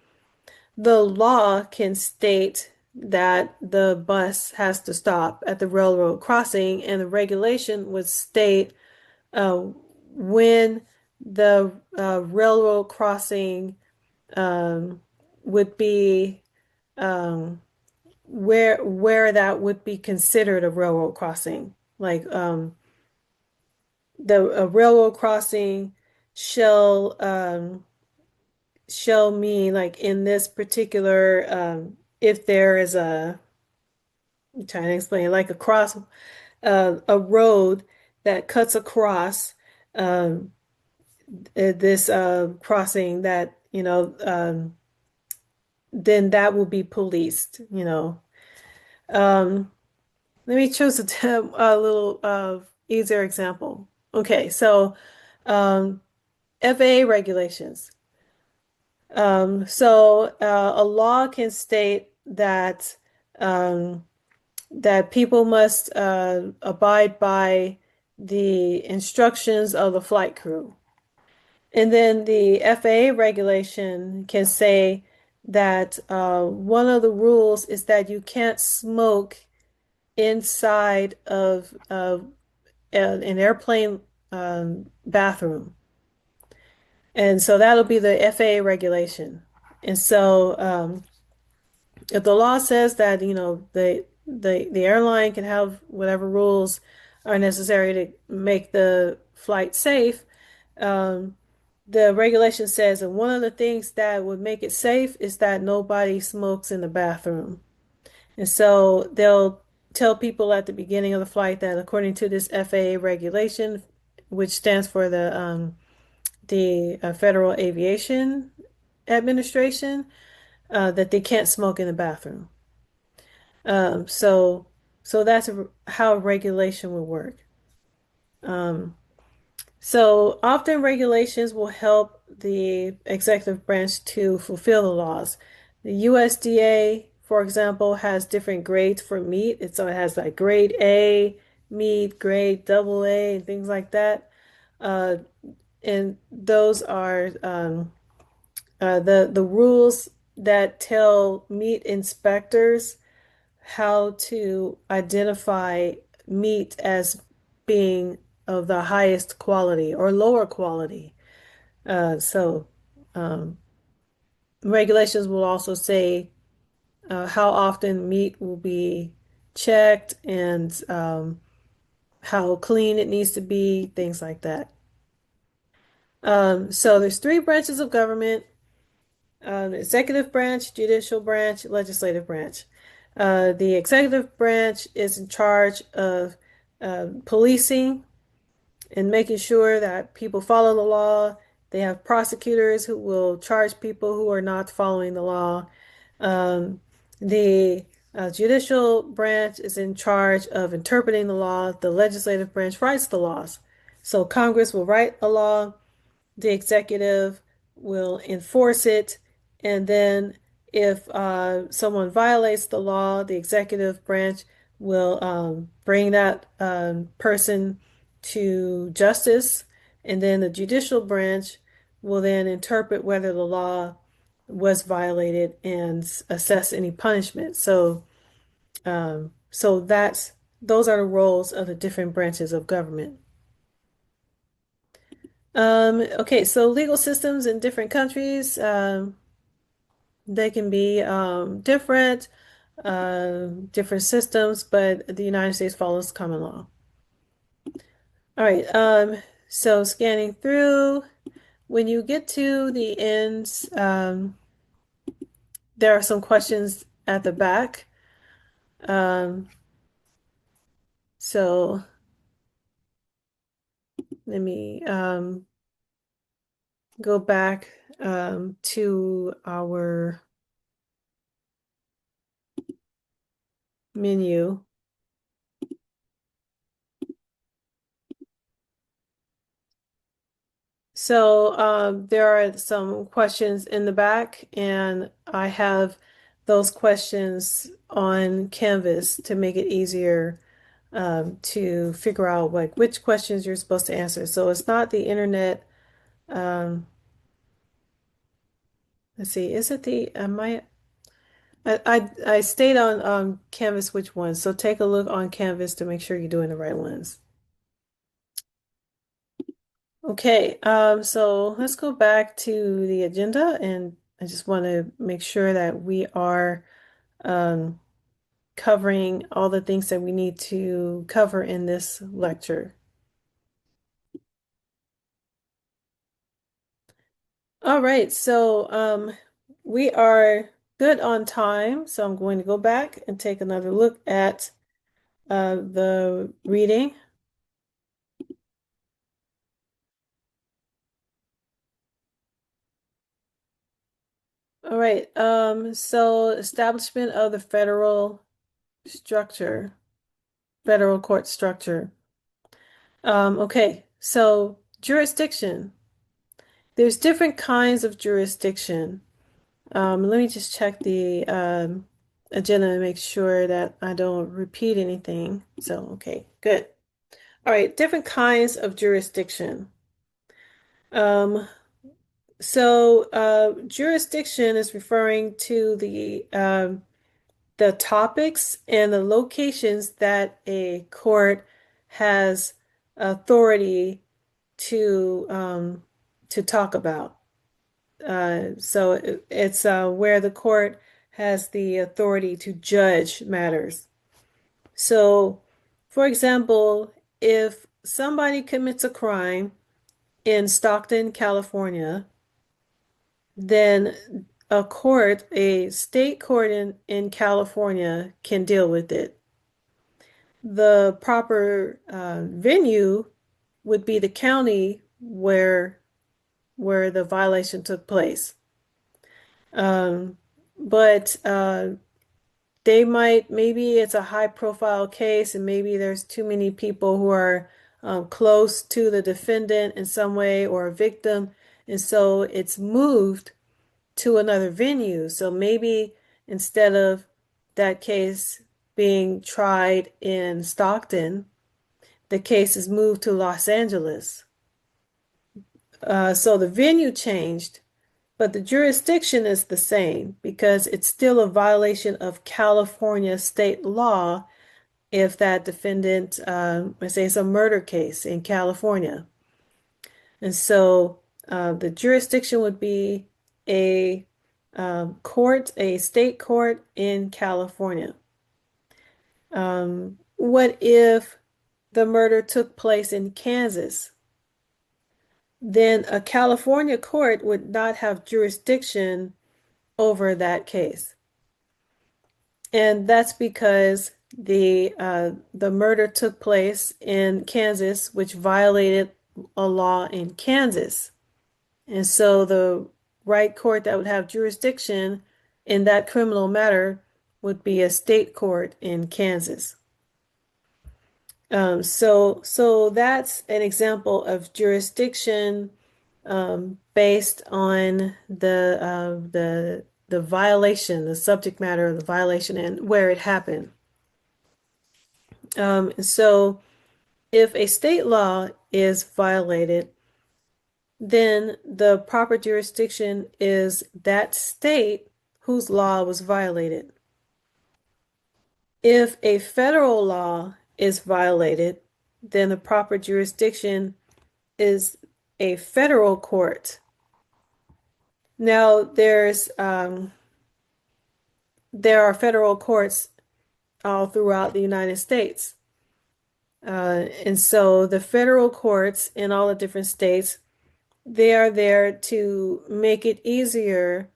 the law can state that the bus has to stop at the railroad crossing, and the regulation would state uh, when the railroad crossing um, would be um, where that would be considered a railroad crossing. Like the a railroad crossing shall shall mean like in this particular if there is I'm trying to explain like a road that cuts across um, this crossing that then that will be policed. Um, Let me choose a little easier example. Okay, so um, FAA regulations. A law can state um, that people must abide by the instructions of the flight crew. And then the FAA regulation can say that one of the rules is that you can't smoke inside of an airplane bathroom. And so that'll be the FAA regulation. And so if the law says that, the airline can have whatever rules are necessary to make the flight safe, um, the regulation says that one of the things that would make it safe is that nobody smokes in the bathroom. And so they'll tell people at the beginning of the flight that according to this FAA regulation, which stands for the Federal Aviation Administration, that they can't smoke in the bathroom. Um, so so that's how regulation will work. Um, so often regulations will help the executive branch to fulfill the laws. The USDA, for example, has different grades for meat. So it has like grade A meat, grade double A, and things like that. Uh, and those are the rules that tell meat inspectors how to identify meat as being of the highest quality or lower quality. So um, regulations will also say how often meat will be checked and how clean it needs to be, things like that. So there's three branches of government: executive branch, judicial branch, legislative branch. The executive branch is in charge of policing and making sure that people follow the law. They have prosecutors who will charge people who are not following the law. Um, the judicial branch is in charge of interpreting the law. The legislative branch writes the laws. So Congress will write a law, the executive will enforce it, and then if someone violates the law, the executive branch will bring that person to justice, and then the judicial branch will then interpret whether the law was violated and assess any punishment. So those are the roles of the different branches of government. Okay, so legal systems in different countries, they can be different systems, but the United States follows common law. All right, so scanning through, when you get to the ends, there are some questions at the back. Um, so let me go back to our menu. So there are some questions in the back, and I have those questions on Canvas to make it easier to figure out like which questions you're supposed to answer. So it's not the internet. Um, let's see, is it the I stayed on Canvas which ones. So take a look on Canvas to make sure you're doing the right ones. Okay, so let's go back to the agenda, and I just want to make sure that we are um, covering all the things that we need to cover in this lecture. All right, so we are good on time, so I'm going to go back and take another look at the reading. All right, so establishment of the federal court structure. Okay, so jurisdiction. There's different kinds of jurisdiction. Let me just check the agenda and make sure that I don't repeat anything. So, okay, good. All right, different kinds of jurisdiction. Um, Jurisdiction is referring to the topics and the locations that a court has authority to talk about. It's where the court has the authority to judge matters. So, for example, if somebody commits a crime in Stockton, California, then a state court in California can deal with it. The proper venue would be the county where the violation took place. Um, but maybe it's a high profile case, and maybe there's too many people who are close to the defendant in some way or a victim, and so it's moved to another venue. So maybe instead of that case being tried in Stockton, the case is moved to Los Angeles. So the venue changed, but the jurisdiction is the same because it's still a violation of California state law if that defendant, let's say it's a murder case in California. And so the jurisdiction would be a a state court in California. What if the murder took place in Kansas? Then a California court would not have jurisdiction over that case. And that's because the murder took place in Kansas, which violated a law in Kansas. And so the right court that would have jurisdiction in that criminal matter would be a state court in Kansas. So that's an example of jurisdiction based on the violation, the subject matter of the violation, and where it happened. So if a state law is violated, then the proper jurisdiction is that state whose law was violated. If a federal law is violated, then the proper jurisdiction is a federal court. Now, there are federal courts all throughout the United States. And so the federal courts in all the different states, they are there to make it easier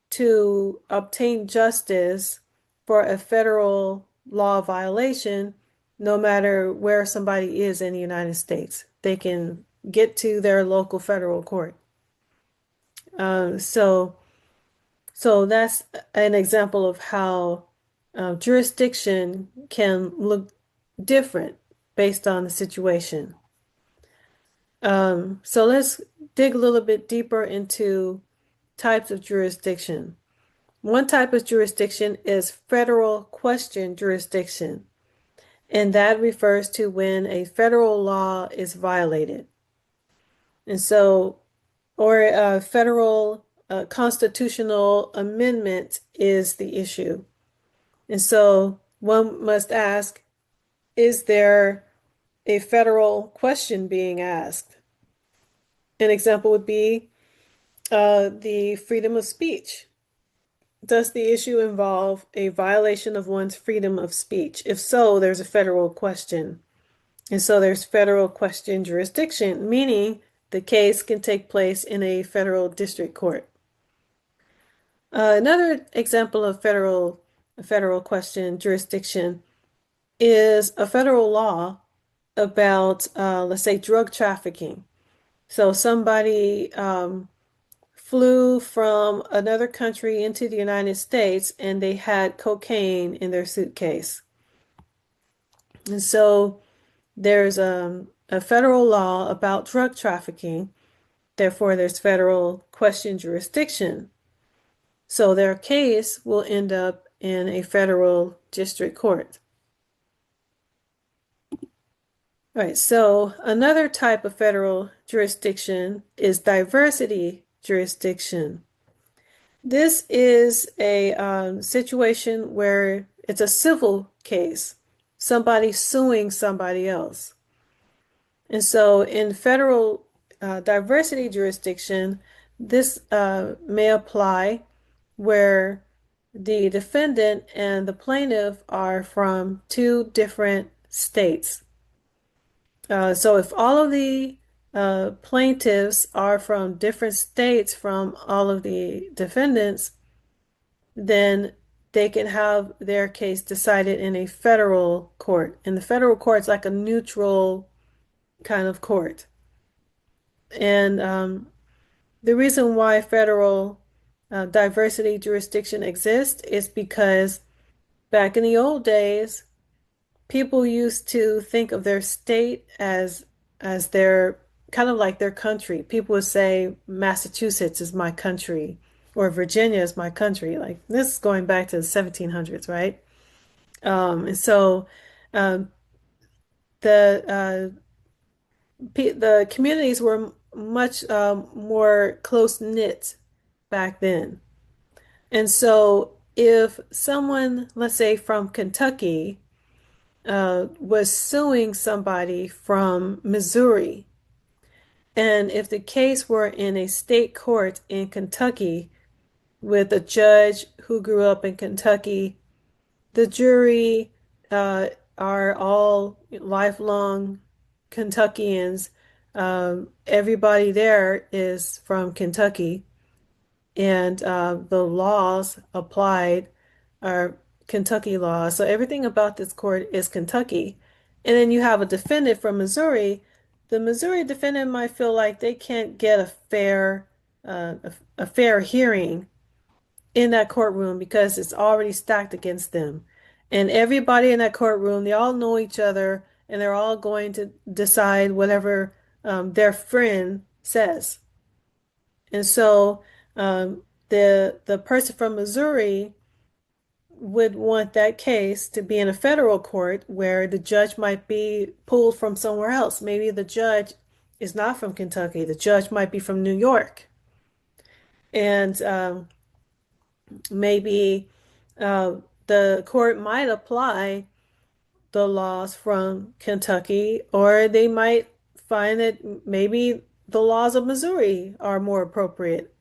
to obtain justice for a federal law violation, no matter where somebody is in the United States. They can get to their local federal court. Uh, so, so that's an example of how jurisdiction can look different based on the situation. So let's dig a little bit deeper into types of jurisdiction. One type of jurisdiction is federal question jurisdiction, and that refers to when a federal law is violated. And so, or a federal constitutional amendment is the issue. And so one must ask, is there a federal question being asked? An example would be the freedom of speech. Does the issue involve a violation of one's freedom of speech? If so, there's a federal question. And so there's federal question jurisdiction, meaning the case can take place in a federal district court. Another example of federal question jurisdiction is a federal law about, let's say, drug trafficking. So somebody flew from another country into the United States and they had cocaine in their suitcase. And so there's a federal law about drug trafficking. Therefore, there's federal question jurisdiction. So their case will end up in a federal district court. All right, so another type of federal jurisdiction is diversity jurisdiction. This is a situation where it's a civil case, somebody suing somebody else. And so in federal diversity jurisdiction, this may apply where the defendant and the plaintiff are from two different states. So if all of the plaintiffs are from different states from all of the defendants, then they can have their case decided in a federal court. And the federal court's like a neutral kind of court. And the reason why federal diversity jurisdiction exists is because back in the old days, people used to think of their state as their kind of like their country. People would say Massachusetts is my country or Virginia is my country. Like this is going back to the 1700s, right? And so um, the the communities were much more close knit back then. And so if someone, let's say from Kentucky, was suing somebody from Missouri, and if the case were in a state court in Kentucky with a judge who grew up in Kentucky, the jury uh, are all lifelong Kentuckians. Everybody there is from Kentucky, and the laws applied are Kentucky laws. So everything about this court is Kentucky. And then you have a defendant from Missouri. The Missouri defendant might feel like they can't get a fair hearing in that courtroom because it's already stacked against them. And everybody in that courtroom, they all know each other and they're all going to decide whatever their friend says. And so the person from Missouri would want that case to be in a federal court where the judge might be pulled from somewhere else. Maybe the judge is not from Kentucky. The judge might be from New York. And maybe uh, the court might apply the laws from Kentucky, or they might find that maybe the laws of Missouri are more appropriate.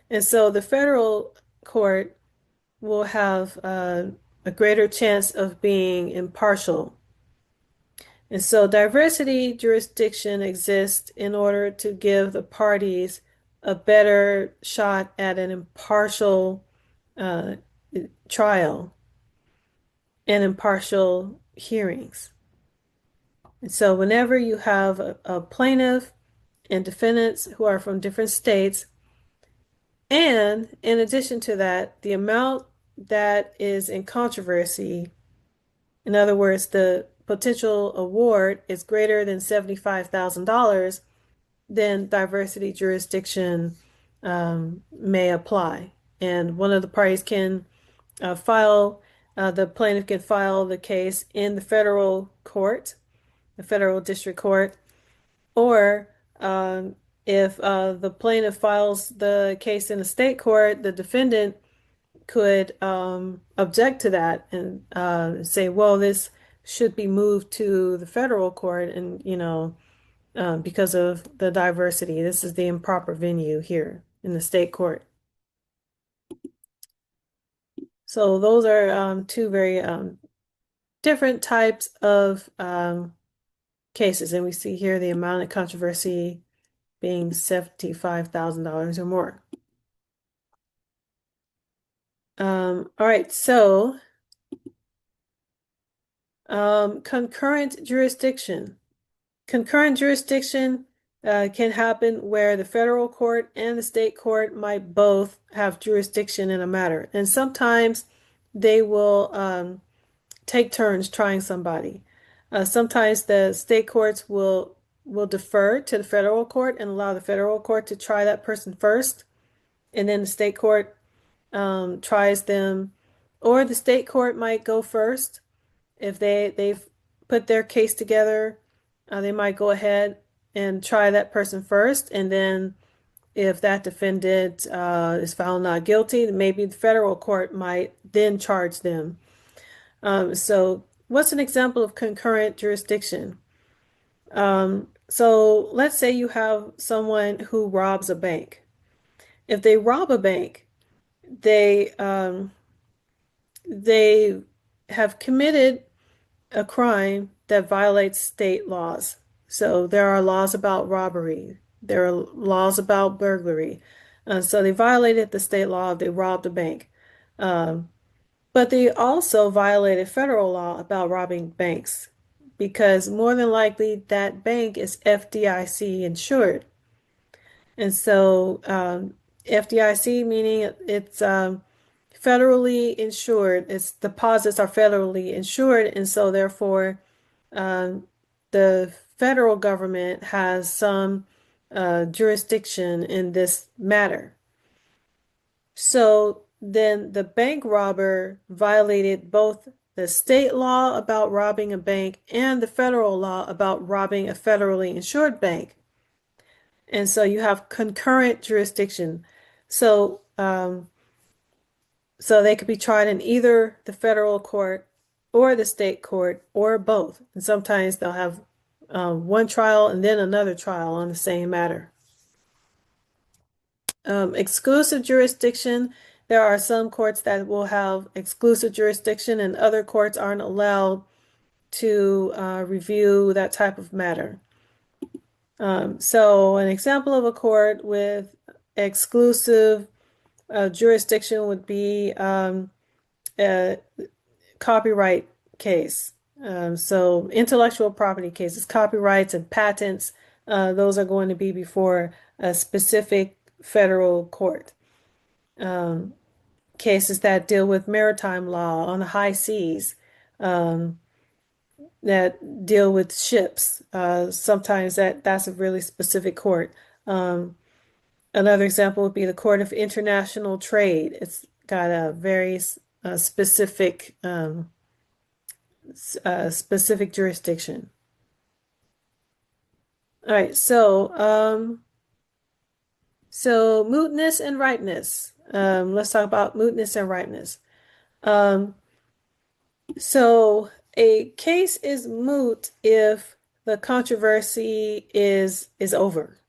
And so the federal court will have a greater chance of being impartial. And so diversity jurisdiction exists in order to give the parties a better shot at an impartial uh, trial and impartial hearings. And so whenever you have a plaintiff and defendants who are from different states, and in addition to that, the amount that is in controversy, in other words, the potential award is greater than $75,000, then diversity jurisdiction may apply. And one of the parties can the plaintiff can file the case in the federal court, the federal district court, or if the plaintiff files the case in the state court, the defendant could object to that and say, well, this should be moved to the federal court, and because of the diversity, this is the improper venue here in the state court. So those are two very different types of cases, and we see here the amount of controversy being $75,000 or more. All right, so concurrent jurisdiction. Concurrent jurisdiction can happen where the federal court and the state court might both have jurisdiction in a matter. And sometimes they will take turns trying somebody. Sometimes the state courts will defer to the federal court and allow the federal court to try that person first, and then the state court tries them, or the state court might go first if they've put their case together. They might go ahead and try that person first, and then if that defendant is found not guilty, maybe the federal court might then charge them. So what's an example of concurrent jurisdiction? So let's say you have someone who robs a bank. If they rob a bank, they have committed a crime that violates state laws. So there are laws about robbery. There are laws about burglary. So they violated the state law. They robbed a bank. But they also violated federal law about robbing banks, because more than likely that bank is FDIC insured. And so FDIC meaning it's federally insured. Its deposits are federally insured, and so therefore the federal government has some jurisdiction in this matter. So then the bank robber violated both the state law about robbing a bank and the federal law about robbing a federally insured bank. And so you have concurrent jurisdiction. So they could be tried in either the federal court or the state court or both. And sometimes they'll have one trial and then another trial on the same matter. Exclusive jurisdiction. There are some courts that will have exclusive jurisdiction, and other courts aren't allowed to review that type of matter. So an example of a court with exclusive jurisdiction would be a copyright case. So intellectual property cases, copyrights and patents, those are going to be before a specific federal court. Cases that deal with maritime law on the high seas, that deal with ships. Sometimes that's a really specific court. Another example would be the Court of International Trade. It's got a very specific jurisdiction. All right, so mootness and ripeness. Let's talk about mootness and ripeness. So a case is moot if the controversy is over.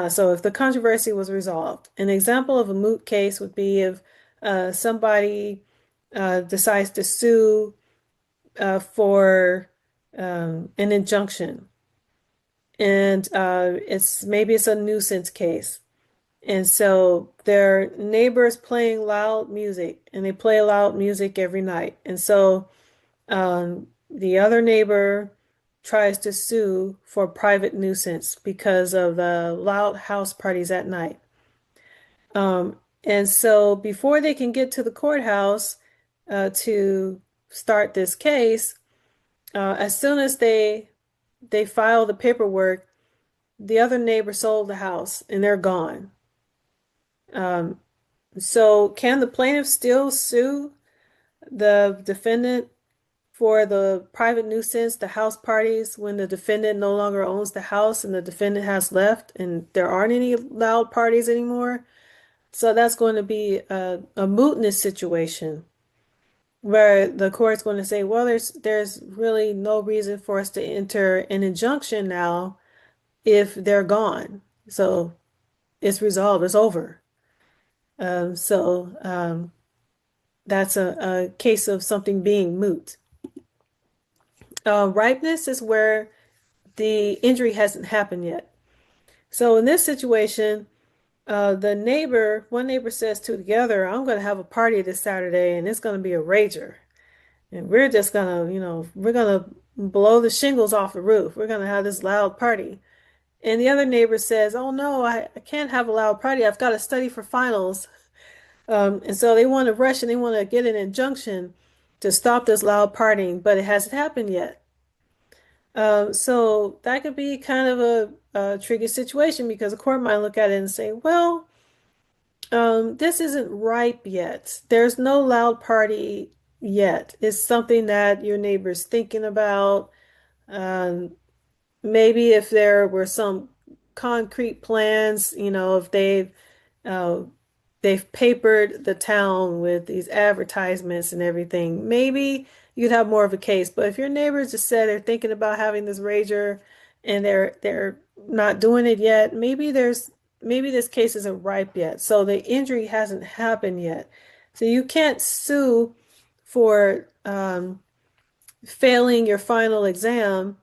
So if the controversy was resolved. An example of a moot case would be if somebody decides to sue for an injunction, and maybe it's a nuisance case. And so their neighbor's playing loud music, and they play loud music every night. And so the other neighbor tries to sue for private nuisance because of the loud house parties at night. And so before they can get to the courthouse to start this case, as soon as they file the paperwork, the other neighbor sold the house and they're gone. Um, so can the plaintiff still sue the defendant for the private nuisance, the house parties, when the defendant no longer owns the house and the defendant has left and there aren't any loud parties anymore? So that's going to be a mootness situation where the court's going to say, well, there's really no reason for us to enter an injunction now if they're gone. So it's resolved, it's over. So that's a case of something being moot. Ripeness is where the injury hasn't happened yet. So in this situation, one neighbor says to the other, I'm going to have a party this Saturday and it's going to be a rager. And we're just going to, we're going to blow the shingles off the roof. We're going to have this loud party. And the other neighbor says, oh no, I can't have a loud party. I've got to study for finals. And so they want to rush and they want to get an injunction to stop this loud partying, but it hasn't happened yet. So that could be kind of a tricky situation because the court might look at it and say, well, this isn't ripe yet. There's no loud party yet. It's something that your neighbor's thinking about. Um, Maybe if there were some concrete plans, if uh, they've papered the town with these advertisements and everything, maybe you'd have more of a case. But if your neighbors just said they're thinking about having this rager and they're not doing it yet, maybe this case isn't ripe yet. So the injury hasn't happened yet. So you can't sue for failing your final exam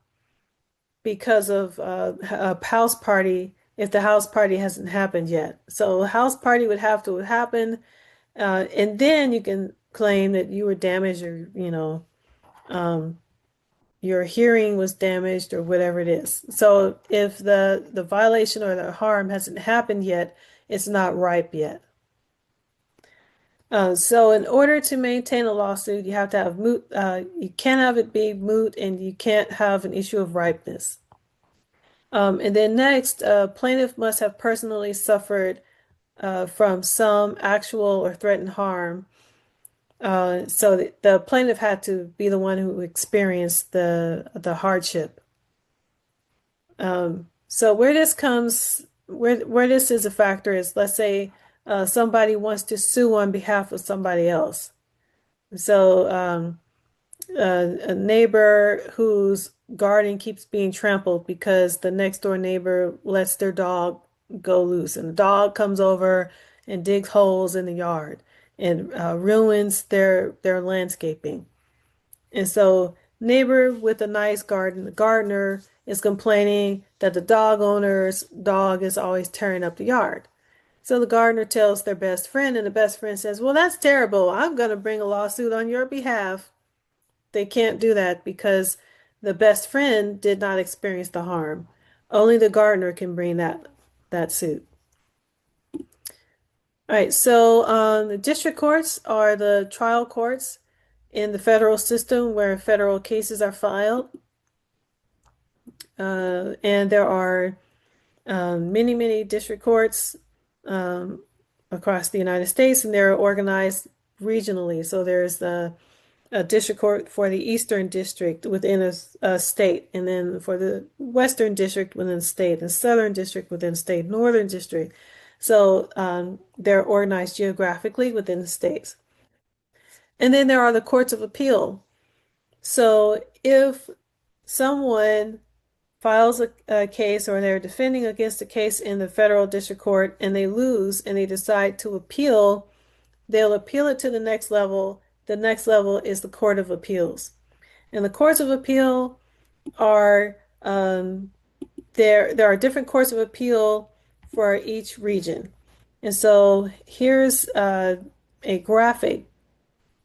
because of a house party if the house party hasn't happened yet. So a house party would have to happen, and then you can claim that you were damaged or, um, your hearing was damaged or whatever it is. So if the violation or the harm hasn't happened yet, it's not ripe yet. So in order to maintain a lawsuit, you have to have you can't have it be moot and you can't have an issue of ripeness. And then next, plaintiff must have personally suffered from some actual or threatened harm. So the plaintiff had to be the one who experienced the hardship. So where this is a factor is, let's say somebody wants to sue on behalf of somebody else. So a neighbor whose garden keeps being trampled because the next door neighbor lets their dog go loose, and the dog comes over and digs holes in the yard and ruins their landscaping. And so, neighbor with a nice garden, the gardener is complaining that the dog owner's dog is always tearing up the yard. So the gardener tells their best friend, and the best friend says, well, that's terrible. I'm going to bring a lawsuit on your behalf. They can't do that because the best friend did not experience the harm. Only the gardener can bring that suit. All right, so the district courts are the trial courts in the federal system where federal cases are filed. And there are many, many district courts across the United States, and they're organized regionally. So there's a district court for the Eastern District within a state, and then for the Western District within a state, and Southern District within a state, Northern District. So they're organized geographically within the states. And then there are the courts of appeal. So if someone files a case or they're defending against a case in the federal district court and they lose and they decide to appeal, they'll appeal it to the next level. The next level is the Court of Appeals. And the courts of appeal are there are different courts of appeal for each region. And so here's a graphic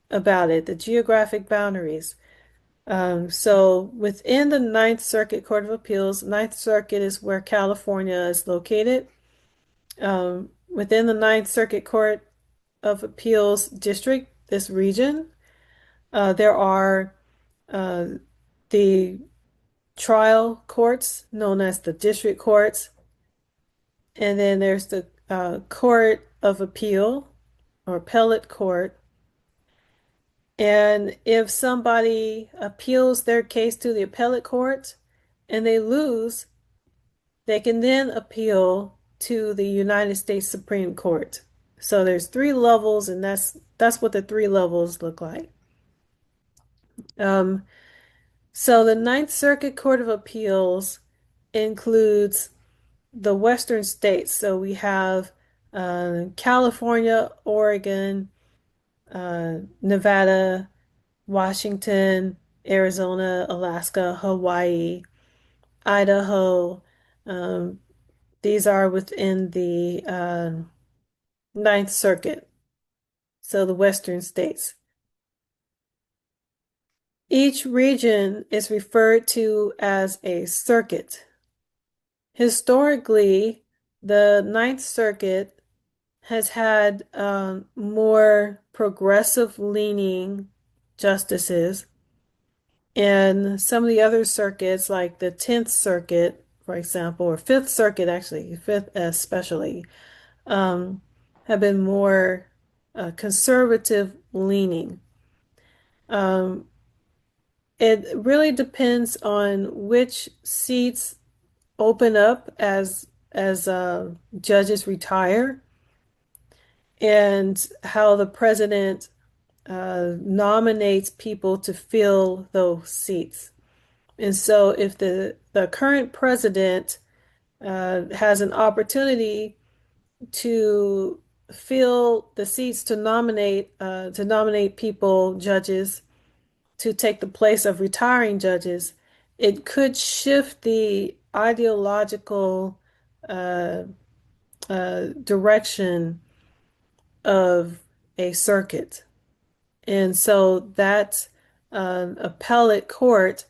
about it, the geographic boundaries. So within the Ninth Circuit Court of Appeals, Ninth Circuit is where California is located. Within the Ninth Circuit Court of Appeals district, this region, there are the trial courts known as the district courts, and then there's the court of appeal or appellate court. And if somebody appeals their case to the appellate court and they lose, they can then appeal to the United States Supreme Court. So there's three levels, and that's what the three levels look like. Um, so the Ninth Circuit Court of Appeals includes the Western states. So we have California, Oregon, Nevada, Washington, Arizona, Alaska, Hawaii, Idaho. Um, these are within the Ninth Circuit, so the Western states. Each region is referred to as a circuit. Historically, the Ninth Circuit has had more progressive leaning justices, and some of the other circuits, like the 10th Circuit, for example, or Fifth Circuit, actually, Fifth especially, um, have been more conservative leaning. Um, it really depends on which seats open up as judges retire and how the president nominates people to fill those seats. And so if the current president has an opportunity to fill the seats to nominate people, judges, to take the place of retiring judges, it could shift the ideological uh, direction of a circuit. And so that appellate court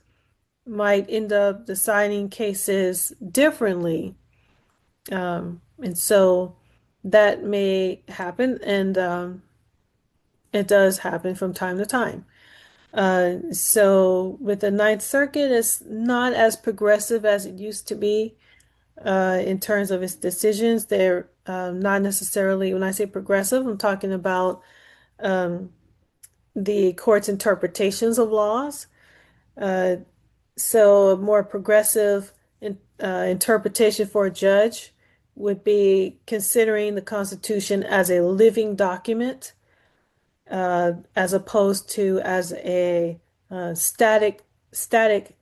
might end up deciding cases differently. And so that may happen, and it does happen from time to time. So with the Ninth Circuit, it's not as progressive as it used to be in terms of its decisions. They're not necessarily, when I say progressive, I'm talking about um, the court's interpretations of laws. Uh, so a more progressive interpretation for a judge would be considering the Constitution as a living document, as opposed to as a static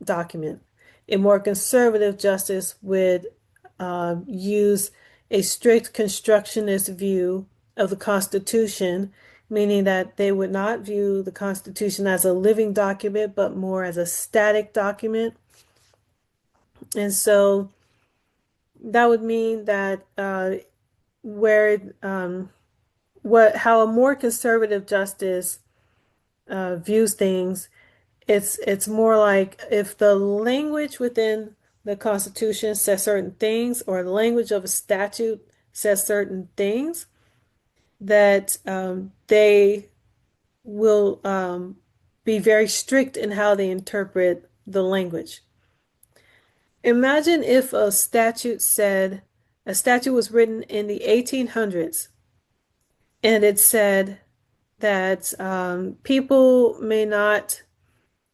document. A more conservative justice would use a strict constructionist view of the Constitution, meaning that they would not view the Constitution as a living document, but more as a static document. And so that would mean that where how a more conservative justice views things, it's more like if the language within the Constitution says certain things, or the language of a statute says certain things, that they will be very strict in how they interpret the language. Imagine if a statute was written in the 1800s and it said that people may not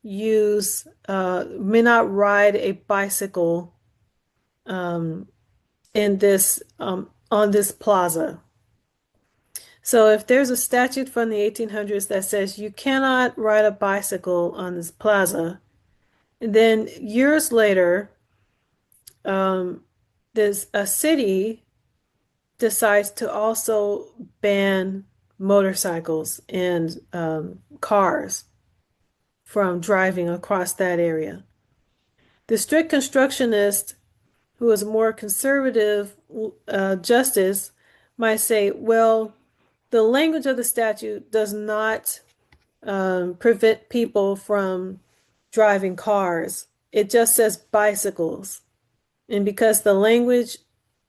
ride a bicycle um, on this plaza. So if there's a statute from the 1800s that says you cannot ride a bicycle on this plaza, and then years later, um, there's a city decides to also ban motorcycles and cars from driving across that area. The strict constructionist, who is a more conservative justice, might say, well, the language of the statute does not prevent people from driving cars. It just says bicycles. And because the language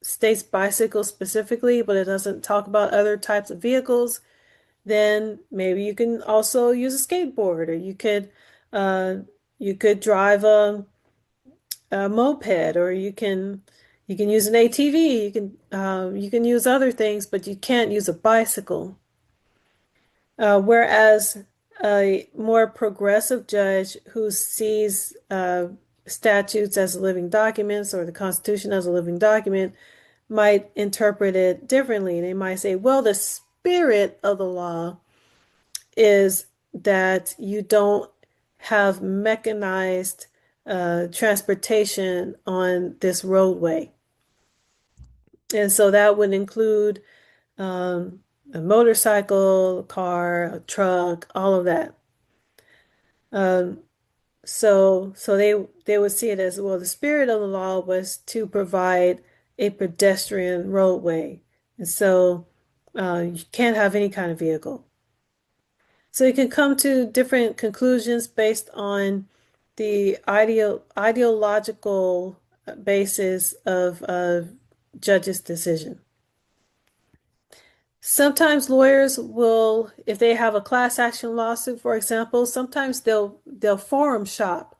states bicycles specifically, but it doesn't talk about other types of vehicles, then maybe you can also use a skateboard, or uh, you could drive a moped, or you can use an ATV. You can use other things, but you can't use a bicycle. Whereas a more progressive judge who sees statutes as living documents or the Constitution as a living document might interpret it differently. They might say, well, the spirit of the law is that you don't have mechanized transportation on this roadway. And so that would include a motorcycle, a car, a truck, all of that. Um, so they would see it as, well, the spirit of the law was to provide a pedestrian roadway. And so you can't have any kind of vehicle. So you can come to different conclusions based on the ideological basis of a judge's decision. Sometimes lawyers will, if they have a class action lawsuit, for example, sometimes they'll forum shop.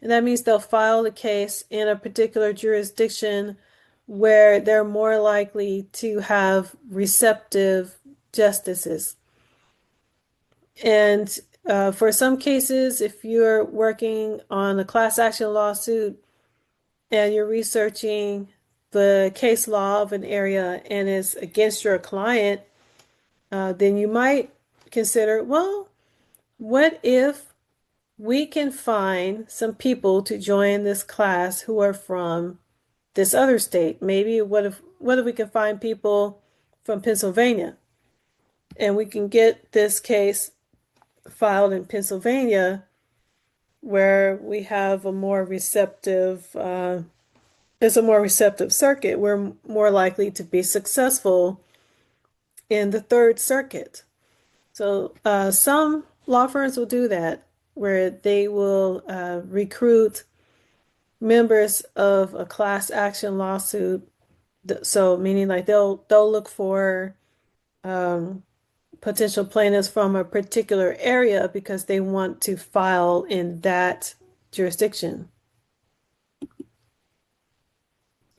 And that means they'll file the case in a particular jurisdiction where they're more likely to have receptive justices. And for some cases, if you're working on a class action lawsuit and you're researching the case law of an area and it's against your client, then you might consider, well, what if we can find some people to join this class who are from this other state? Maybe what if we can find people from Pennsylvania and we can get this case filed in Pennsylvania where we have a more receptive it's a more receptive circuit. We're more likely to be successful in the Third Circuit. So some law firms will do that, where they will recruit members of a class action lawsuit. So meaning like they'll look for potential plaintiffs from a particular area because they want to file in that jurisdiction.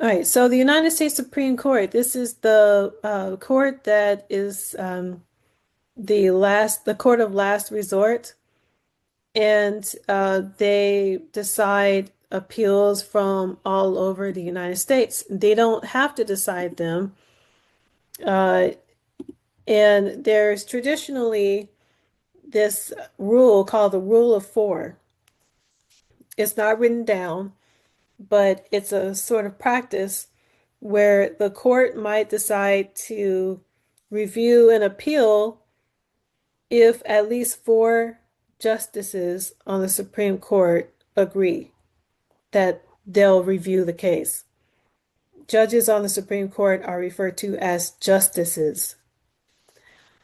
All right, so the United States Supreme Court, this is the court that is the court of last resort, and they decide appeals from all over the United States. They don't have to decide them, uh, and there's traditionally this rule called the Rule of Four. It's not written down, but it's a sort of practice where the court might decide to review an appeal if at least four justices on the Supreme Court agree that they'll review the case. Judges on the Supreme Court are referred to as justices.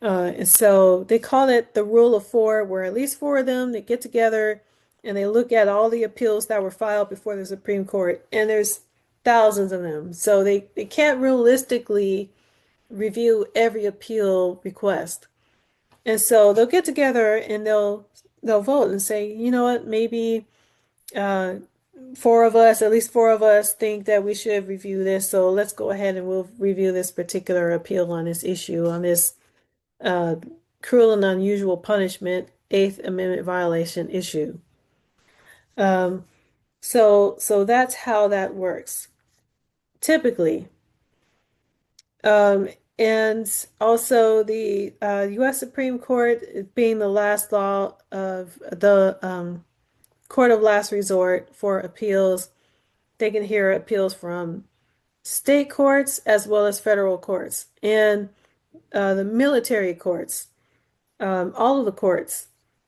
And so they call it the Rule of Four, where at least four of them, they get together and they look at all the appeals that were filed before the Supreme Court, and there's thousands of them. So they can't realistically review every appeal request. And so they'll get together and they'll vote and say, you know what, maybe uh, four of us, at least four of us, think that we should review this. So let's go ahead and we'll review this particular appeal on this issue, on this uh, cruel and unusual punishment, Eighth Amendment violation issue. Um, so that's how that works, typically. Um, and also the U.S. Supreme Court being the last law of the court of last resort for appeals, they can hear appeals from state courts as well as federal courts and the military courts, all of the courts.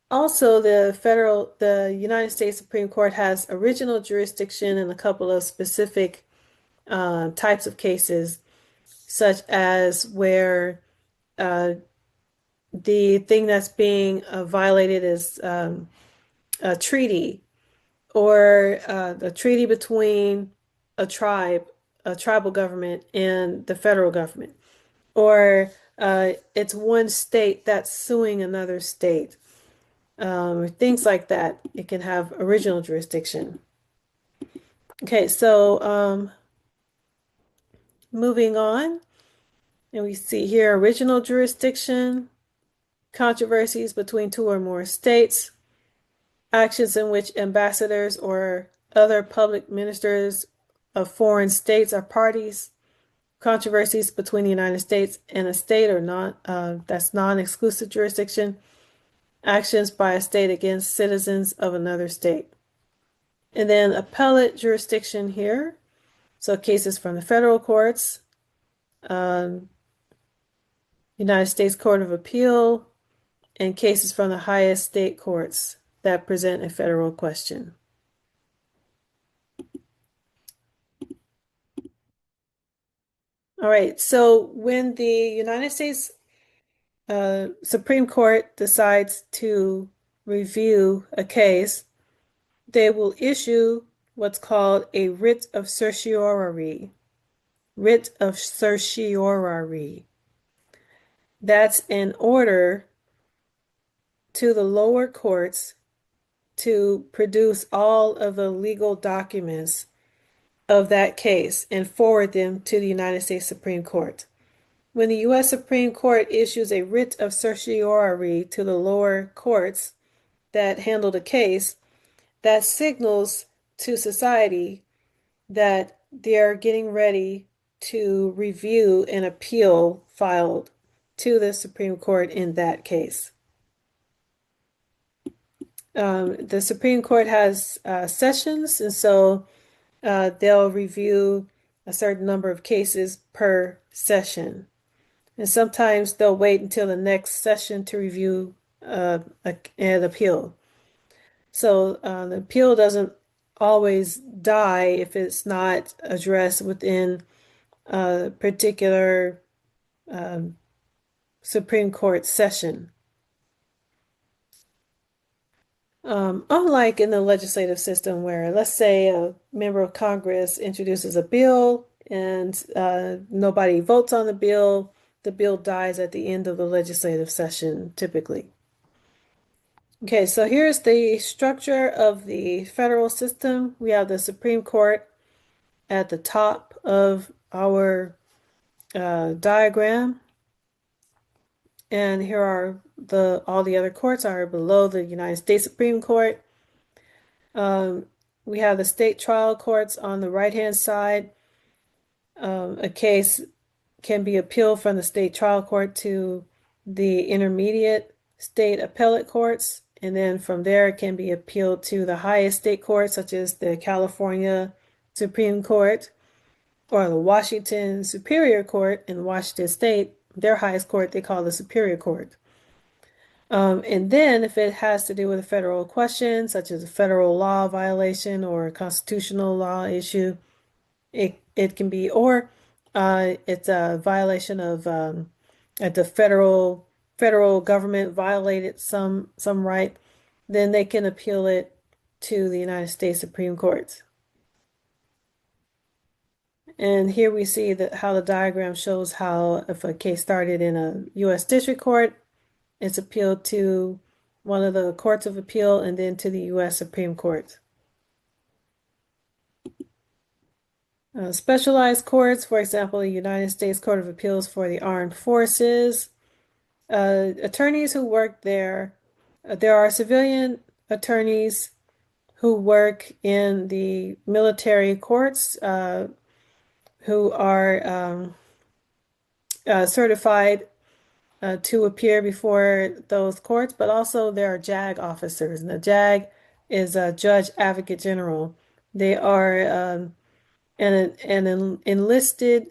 Also, the United States Supreme Court has original jurisdiction in a couple of specific types of cases, such as where the thing that's being violated is a treaty, or a treaty between a tribal government, and the federal government, or it's one state that's suing another state, things like that. It can have original jurisdiction. Okay, so moving on, and we see here original jurisdiction, controversies between two or more states, actions in which ambassadors or other public ministers of foreign states are parties, controversies between the United States and a state or not, that's non-exclusive jurisdiction, actions by a state against citizens of another state. And then appellate jurisdiction here. So cases from the federal courts, um, United States Court of Appeal, and cases from the highest state courts that present a federal question. All right, so when the United States Supreme Court decides to review a case, they will issue what's called a writ of certiorari. Writ of certiorari. That's an order to the lower courts to produce all of the legal documents of that case and forward them to the United States Supreme Court. When the U.S. Supreme Court issues a writ of certiorari to the lower courts that handle the case, that signals to society that they're getting ready to review an appeal filed to the Supreme Court in that case. The Supreme Court has sessions, and so they'll review a certain number of cases per session. And sometimes they'll wait until the next session to review an appeal. So the appeal doesn't always die if it's not addressed within a particular um, Supreme Court session. Unlike in the legislative system, where let's say a member of Congress introduces a bill and nobody votes on the bill dies at the end of the legislative session, typically. Okay, so here's the structure of the federal system. We have the Supreme Court at the top of our diagram, and here are all the other courts are below the United States Supreme Court. We have the state trial courts on the right-hand side. A case can be appealed from the state trial court to the intermediate state appellate courts, and then from there it can be appealed to the highest state court, such as the California Supreme Court or the Washington Superior Court in Washington State. Their highest court they call the Superior Court. And then if it has to do with a federal question, such as a federal law violation or a constitutional law issue, it can be, or it's a violation of at the federal government violated some right, then they can appeal it to the United States Supreme Court. And here we see that how the diagram shows how if a case started in a U.S. District Court, it's appealed to one of the courts of appeal and then to the U.S. Supreme Court. Specialized courts, for example, the United States Court of Appeals for the Armed Forces. Attorneys who work there, there are civilian attorneys who work in the military courts who are certified to appear before those courts, but also there are JAG officers, and the JAG is a Judge Advocate General. They are an enlisted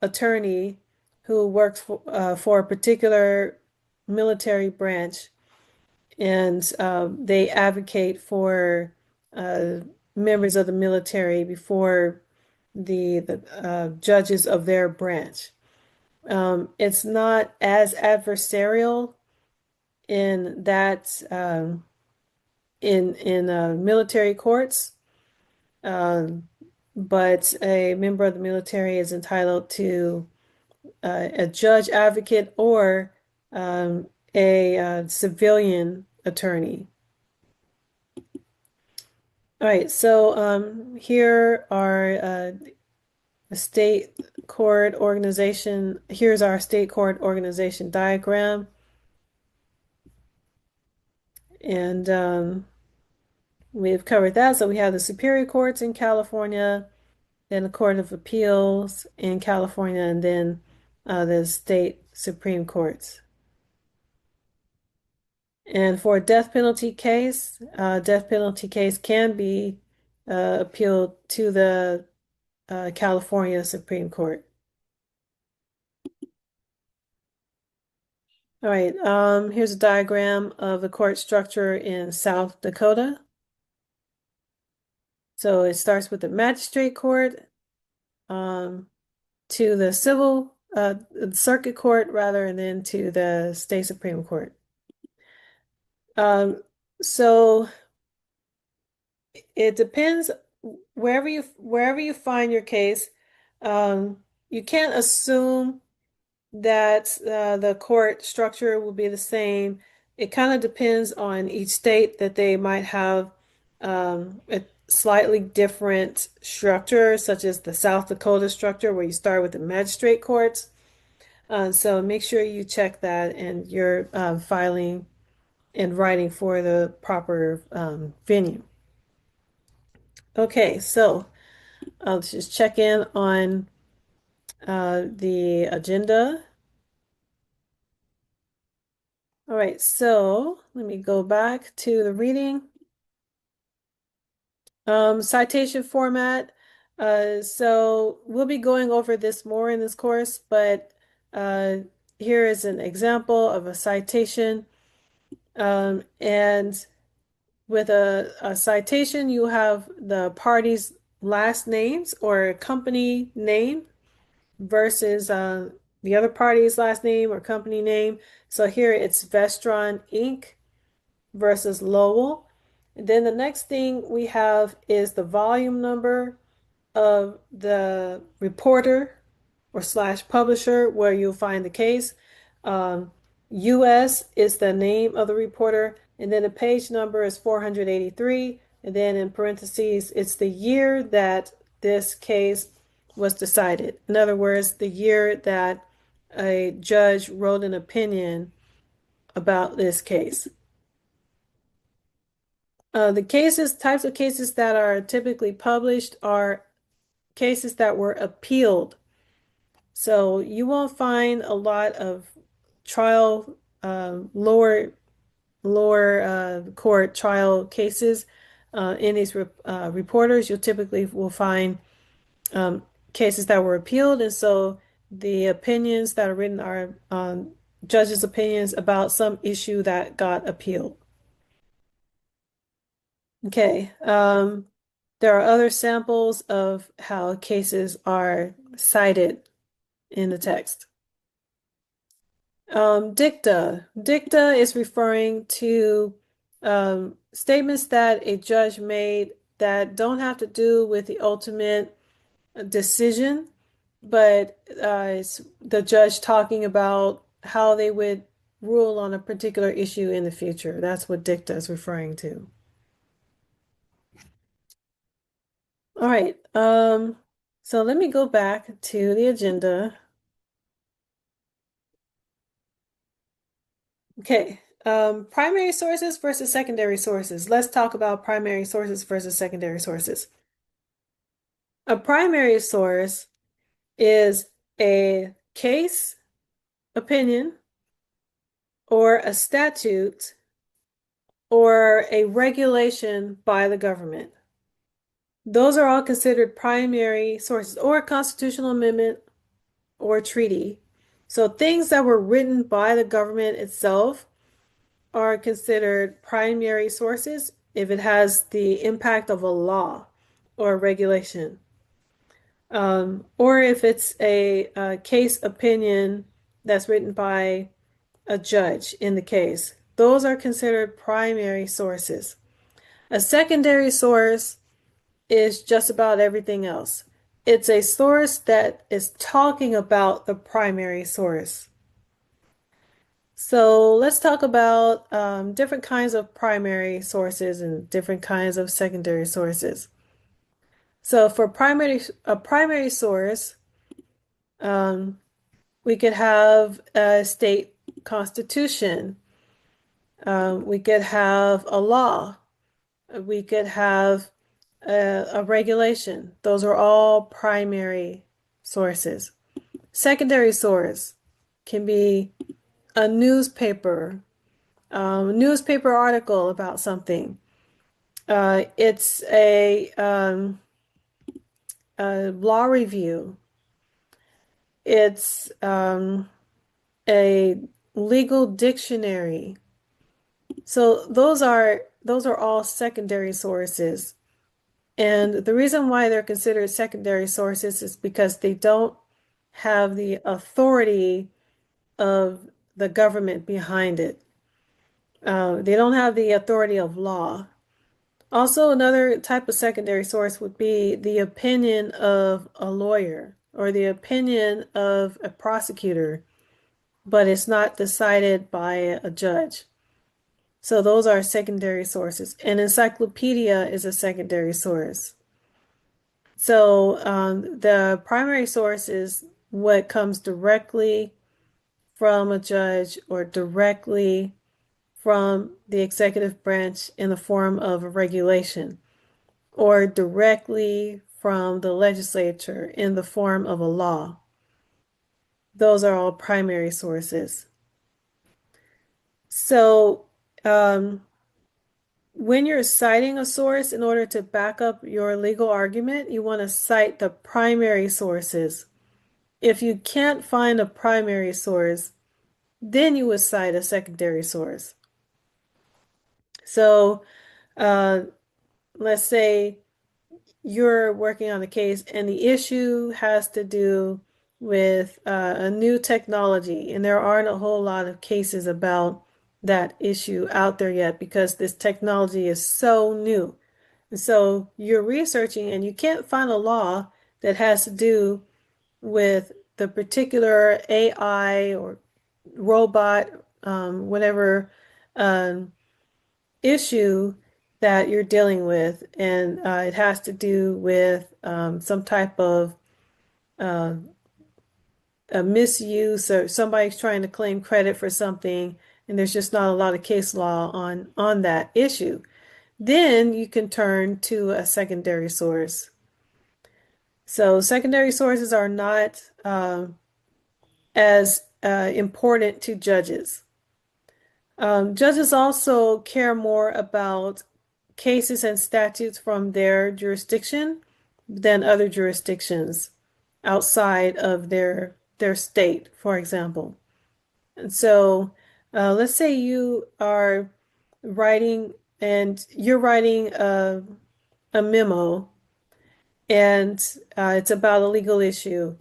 attorney who works for a particular military branch, and they advocate for members of the military before the judges of their branch. It's not as adversarial in that in military courts, but a member of the military is entitled to a judge advocate or a civilian attorney. All right, so here are the state court organization. Here's our state court organization diagram. And we've covered that. So we have the Superior Courts in California, then the Court of Appeals in California, and then the state Supreme Courts. And for a death penalty case can be appealed to the California Supreme Court. All right, here's a diagram of the court structure in South Dakota. So it starts with the magistrate court, to the circuit court rather, and then to the state Supreme Court. So it depends wherever you find your case. You can't assume that the court structure will be the same. It kind of depends on each state that they might have a slightly different structure, such as the South Dakota structure, where you start with the magistrate courts. So make sure you check that and you're filing and writing for the proper venue. Okay, so let's just check in on the agenda. All right, so let me go back to the reading. Citation format. So we'll be going over this more in this course, but here is an example of a citation. And with a citation, you have the party's last names or company name versus the other party's last name or company name. So here it's Vestron Inc. versus Lowell. And then the next thing we have is the volume number of the reporter or slash publisher where you'll find the case. US is the name of the reporter, and then the page number is 483, and then in parentheses, it's the year that this case was decided. In other words, the year that a judge wrote an opinion about this case. Types of cases that are typically published are cases that were appealed. So you won't find a lot of trial, lower court trial cases in these reporters. You typically will find cases that were appealed, and so the opinions that are written are judges' opinions about some issue that got appealed. Okay, there are other samples of how cases are cited in the text. Dicta. Dicta is referring to statements that a judge made that don't have to do with the ultimate decision, but it's the judge talking about how they would rule on a particular issue in the future. That's what dicta is referring to. All right, so let me go back to the agenda. Okay, primary sources versus secondary sources. Let's talk about primary sources versus secondary sources. A primary source is a case, opinion, or a statute, or a regulation by the government. Those are all considered primary sources, or a constitutional amendment or treaty. So things that were written by the government itself are considered primary sources if it has the impact of a law or a regulation. Or if it's a case opinion that's written by a judge in the case. Those are considered primary sources. A secondary source is just about everything else. It's a source that is talking about the primary source. So let's talk about different kinds of primary sources and different kinds of secondary sources. So for a primary source, um, we could have a state constitution. We could have a law. We could have a regulation. Those are all primary sources. Secondary source can be a newspaper article about something. It's a law review. It's a legal dictionary. So those are all secondary sources. And the reason why they're considered secondary sources is because they don't have the authority of the government behind it. They don't have the authority of law. Also, another type of secondary source would be the opinion of a lawyer or the opinion of a prosecutor, but it's not decided by a judge. So those are secondary sources. An encyclopedia is a secondary source. So the primary source is what comes directly from a judge or directly from the executive branch in the form of a regulation, or directly from the legislature in the form of a law. Those are all primary sources. So, um, when you're citing a source in order to back up your legal argument, you want to cite the primary sources. If you can't find a primary source, then you would cite a secondary source. So, uh, let's say you're working on a case and the issue has to do with a new technology, and there aren't a whole lot of cases about that issue out there yet because this technology is so new. And so you're researching and you can't find a law that has to do with the particular AI or robot, whatever um, issue that you're dealing with, and it has to do with some type of uh, a misuse, or somebody's trying to claim credit for something, and there's just not a lot of case law on that issue. Then you can turn to a secondary source. So secondary sources are not as important to judges. Judges also care more about cases and statutes from their jurisdiction than other jurisdictions outside of their state, for example. And so, let's say you are writing and you're writing a memo, and it's about a legal issue,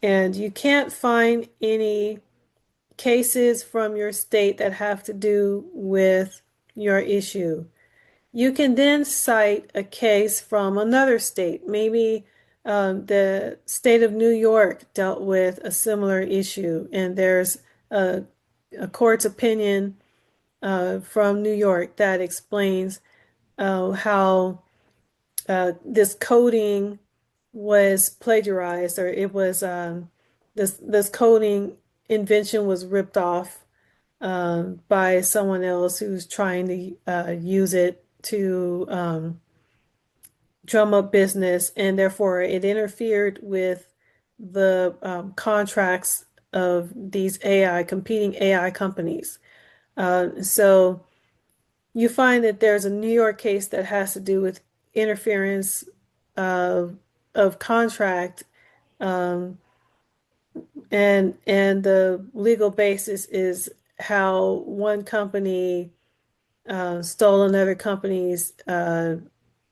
and you can't find any cases from your state that have to do with your issue. You can then cite a case from another state. Maybe the state of New York dealt with a similar issue, and there's a, a court's opinion from New York that explains how this coding was plagiarized, or it was this coding invention was ripped off by someone else who's trying to use it to drum up business, and therefore it interfered with the contracts of these competing AI companies. So you find that there's a New York case that has to do with interference of contract, um, and the legal basis is how one company stole another company's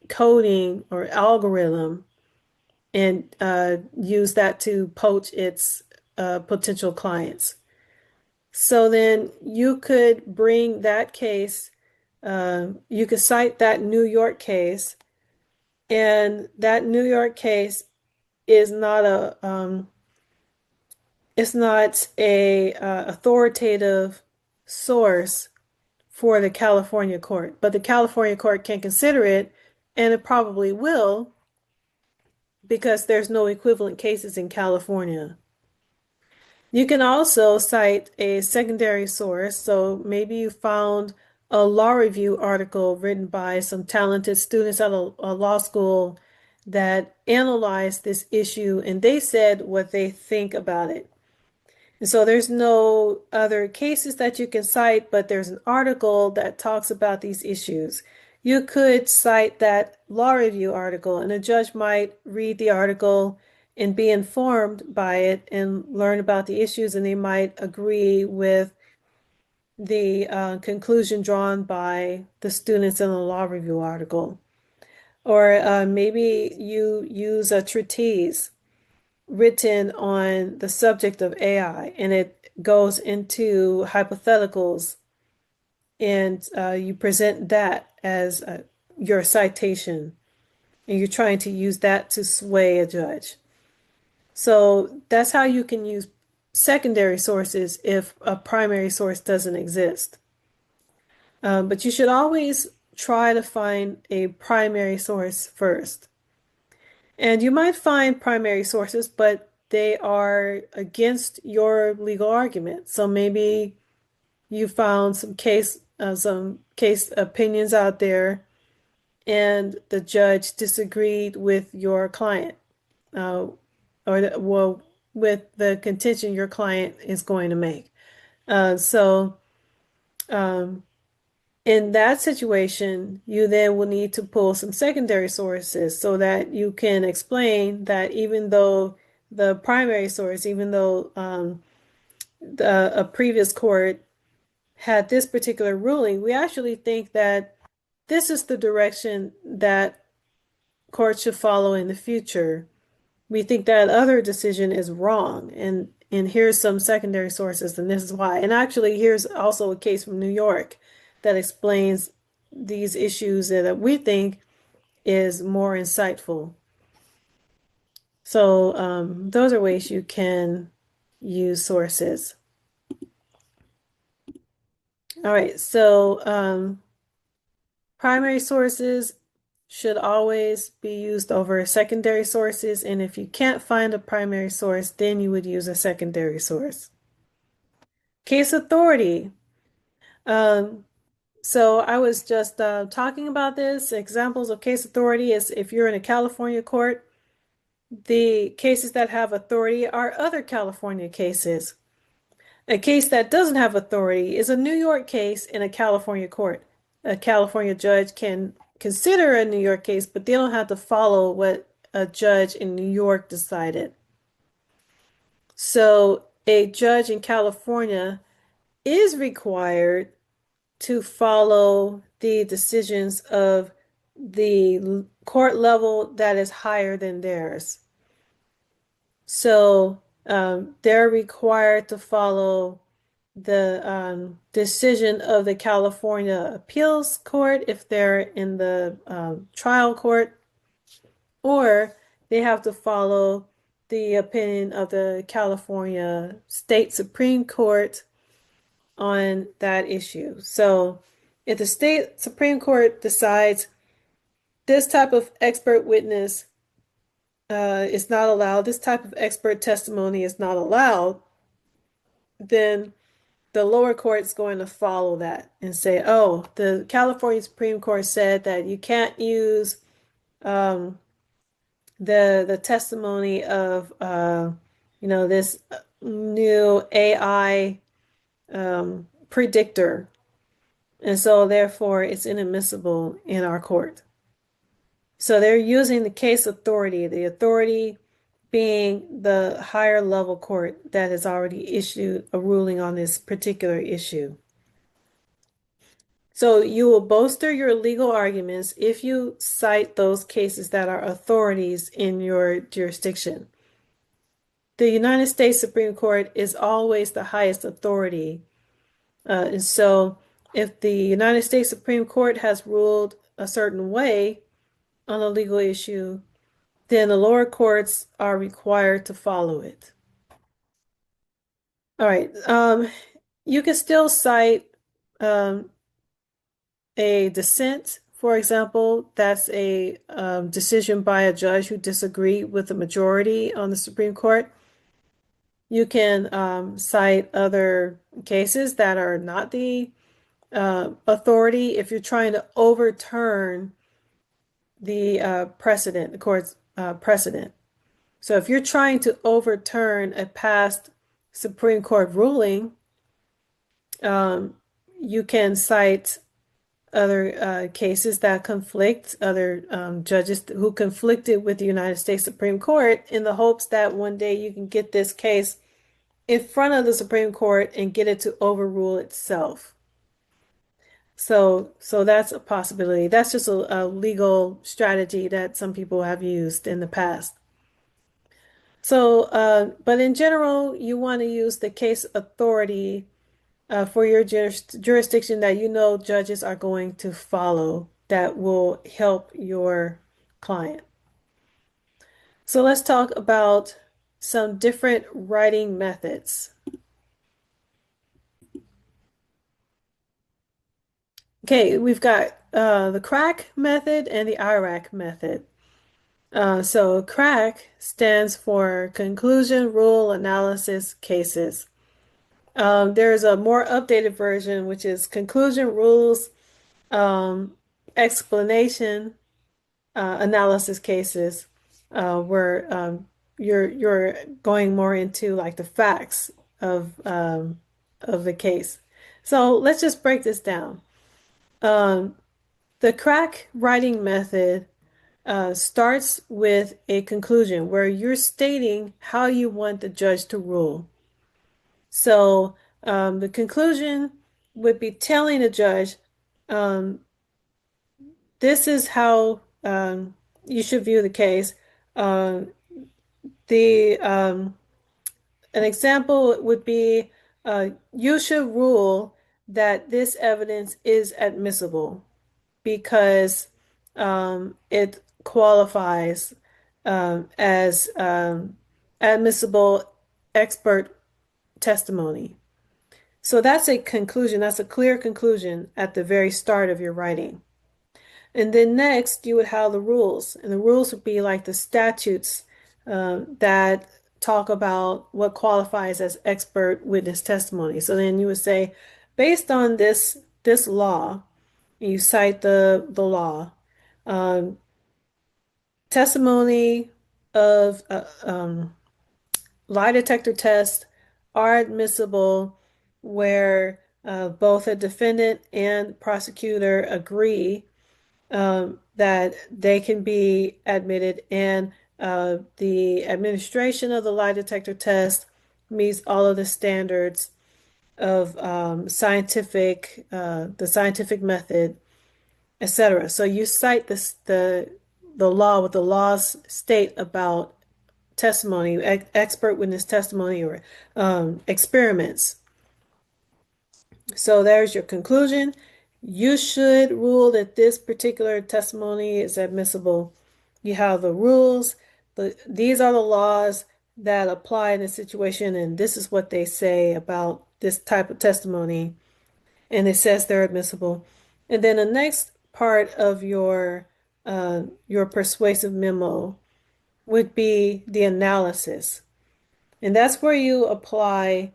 coding or algorithm and used that to poach its potential clients. So then you could bring that case, you could cite that New York case, and that New York case is not a it's not a authoritative source for the California court, but the California court can consider it, and it probably will because there's no equivalent cases in California. You can also cite a secondary source. So maybe you found a law review article written by some talented students at a law school that analyzed this issue and they said what they think about it. And so there's no other cases that you can cite, but there's an article that talks about these issues. You could cite that law review article, and a judge might read the article and be informed by it and learn about the issues, and they might agree with the conclusion drawn by the students in the law review article. Or maybe you use a treatise written on the subject of AI, and it goes into hypotheticals, and you present that as your citation, and you're trying to use that to sway a judge. So that's how you can use secondary sources if a primary source doesn't exist. But you should always try to find a primary source first. And you might find primary sources, but they are against your legal argument. So maybe you found some case opinions out there, and the judge disagreed with your client, well, with the contention your client is going to make. So in that situation, you then will need to pull some secondary sources so that you can explain that even though the primary source, even though a previous court had this particular ruling, we actually think that this is the direction that courts should follow in the future. We think that other decision is wrong, and here's some secondary sources, and this is why. And actually, here's also a case from New York that explains these issues that we think is more insightful. So those are ways you can use sources. All right, so primary sources should always be used over secondary sources, and if you can't find a primary source, then you would use a secondary source. Case authority. Um, so I was just talking about this. Examples of case authority is if you're in a California court, the cases that have authority are other California cases. A case that doesn't have authority is a New York case in a California court. A California judge can consider a New York case, but they don't have to follow what a judge in New York decided. So a judge in California is required to follow the decisions of the court level that is higher than theirs. So they're required to follow the decision of the California Appeals Court if they're in the trial court, or they have to follow the opinion of the California State Supreme Court on that issue. So if the State Supreme Court decides this type of expert witness is not allowed, this type of expert testimony is not allowed, then the lower court is going to follow that and say, oh, the California Supreme Court said that you can't use the testimony of this new AI predictor, and so therefore it's inadmissible in our court. So they're using the case authority, the authority being the higher level court that has already issued a ruling on this particular issue. So you will bolster your legal arguments if you cite those cases that are authorities in your jurisdiction. The United States Supreme Court is always the highest authority. And so if the United States Supreme Court has ruled a certain way on a legal issue, then the lower courts are required to follow it. All right. You can still cite um, a dissent, for example. That's a decision by a judge who disagreed with the majority on the Supreme Court. You can cite other cases that are not the authority if you're trying to overturn the precedent, the court's precedent. So if you're trying to overturn a past Supreme Court ruling, um, you can cite other cases that conflict, other judges who conflicted with the United States Supreme Court in the hopes that one day you can get this case in front of the Supreme Court and get it to overrule itself. So that's a possibility. That's just a legal strategy that some people have used in the past. So, but in general, you want to use the case authority for your jurisdiction that you know judges are going to follow that will help your client. So let's talk about some different writing methods. Okay, we've got the crack method and the IRAC method. So crack stands for conclusion, rule, analysis, cases. There's a more updated version, which is conclusion, rules, um, explanation, analysis, cases, where you're going more into like the facts of the case. So let's just break this down. Um, the crack writing method starts with a conclusion where you're stating how you want the judge to rule. So the conclusion would be telling the judge, um, this is how you should view the case. Uh, the An example would be you should rule that this evidence is admissible because it qualifies as admissible expert testimony. So that's a conclusion. That's a clear conclusion at the very start of your writing. And then next, you would have the rules. And the rules would be like the statutes that talk about what qualifies as expert witness testimony. So then you would say, based on this law, you cite the law. Um, Testimony of lie detector tests are admissible where both a defendant and prosecutor agree that they can be admitted, and the administration of the lie detector test meets all of the standards of the scientific method, etc. So you cite the law, what the laws state about testimony, expert witness testimony, or experiments. So there's your conclusion. You should rule that this particular testimony is admissible. You have the rules. These are the laws that apply in this situation, and this is what they say about this type of testimony, and it says they're admissible. And then the next part of your persuasive memo would be the analysis, and that's where you apply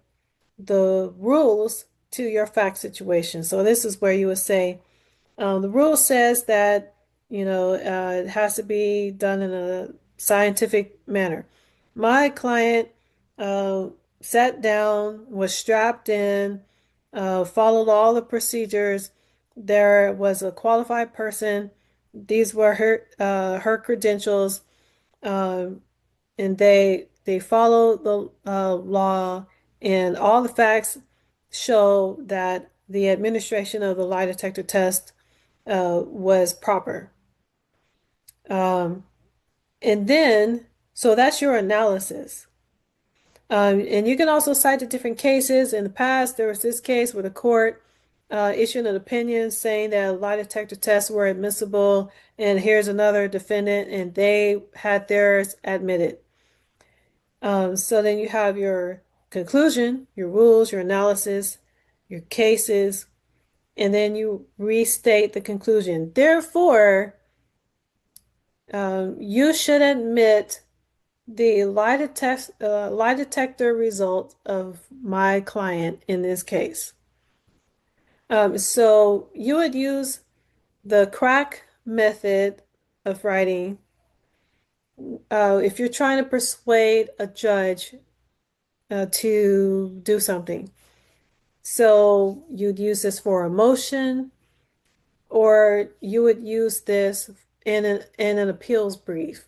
the rules to your fact situation. So this is where you would say, the rule says that, it has to be done in a scientific manner. My client uh, sat down, was strapped in, followed all the procedures. There was a qualified person. These were her credentials. Um, and they follow the law, and all the facts show that the administration of the lie detector test was proper. Um, and then, so that's your analysis. And you can also cite the different cases. In the past, there was this case where the court issued an opinion saying that lie detector tests were admissible, and here's another defendant, and they had theirs admitted. So then you have your conclusion, your rules, your analysis, your cases, and then you restate the conclusion. Therefore, you should admit the lie detector result of my client in this case. So you would use the crack method of writing if you're trying to persuade a judge to do something. So you'd use this for a motion, or you would use this in an appeals brief.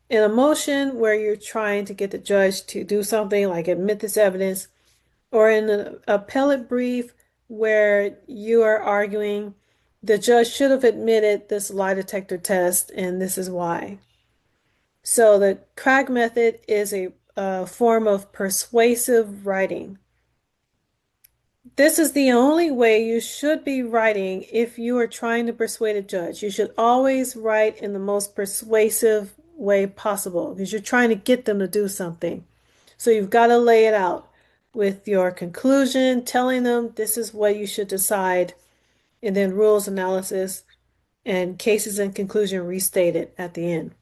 In a motion where you're trying to get the judge to do something like admit this evidence, or in an appellate brief where you are arguing the judge should have admitted this lie detector test and this is why. So the crack method is a form of persuasive writing. This is the only way you should be writing if you are trying to persuade a judge. You should always write in the most persuasive way possible because you're trying to get them to do something. So you've got to lay it out with your conclusion, telling them this is what you should decide, and then rules analysis and cases and conclusion restated at the end.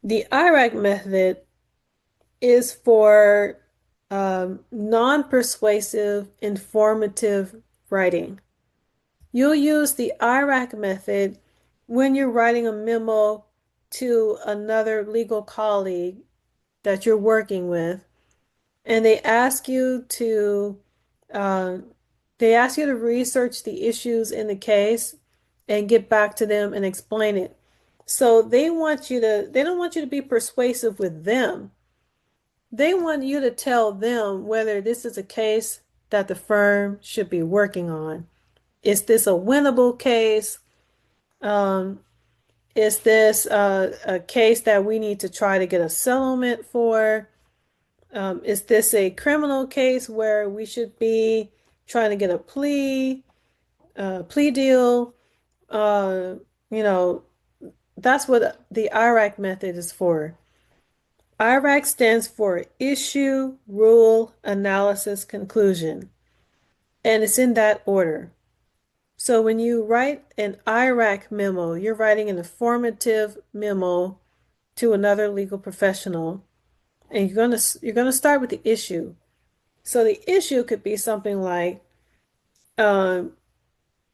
The IRAC method is for non-persuasive, informative writing. You'll use the IRAC method when you're writing a memo to another legal colleague that you're working with, and uh, they ask you to research the issues in the case and get back to them and explain it. So they don't want you to be persuasive with them. They want you to tell them whether this is a case that the firm should be working on. Is this a winnable case? Um, is this a case that we need to try to get a settlement for? Is this a criminal case where we should be trying to get a plea deal? Uh, you know, that's what the IRAC method is for. IRAC stands for Issue, Rule, Analysis, Conclusion, and it's in that order. So when you write an IRAC memo, you're writing an informative memo to another legal professional, and you're gonna start with the issue. So the issue could be something like, um,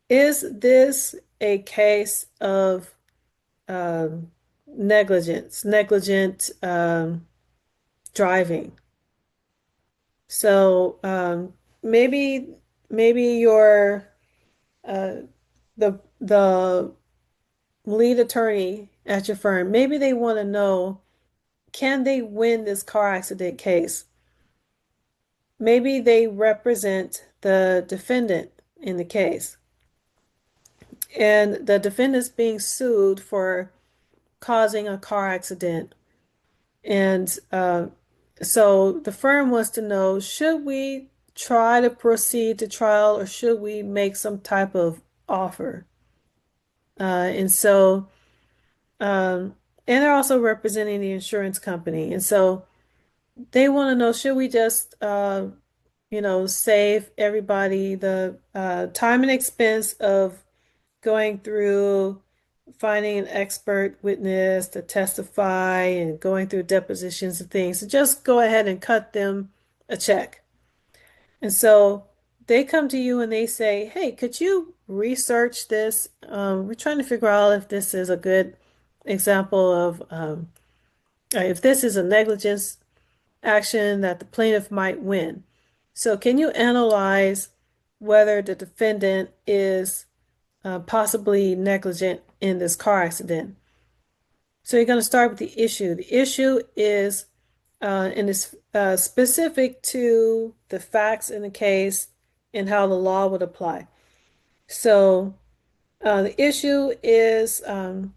is this a case of negligent driving? So maybe maybe your uh, the lead attorney at your firm, maybe they want to know, can they win this car accident case? Maybe they represent the defendant in the case, and the defendant's being sued for causing a car accident. And so the firm wants to know, should we try to proceed to trial or should we make some type of offer? And so, um, and they're also representing the insurance company. And so they want to know, should we just, save everybody the time and expense of going through finding an expert witness to testify and going through depositions and things, so just go ahead and cut them a check. And so they come to you and they say, hey, could you research this? We're trying to figure out if this is a good example of if this is a negligence action that the plaintiff might win. So can you analyze whether the defendant is possibly negligent in this car accident? So you're going to start with the issue. The issue is and is specific to the facts in the case and how the law would apply. So the issue is the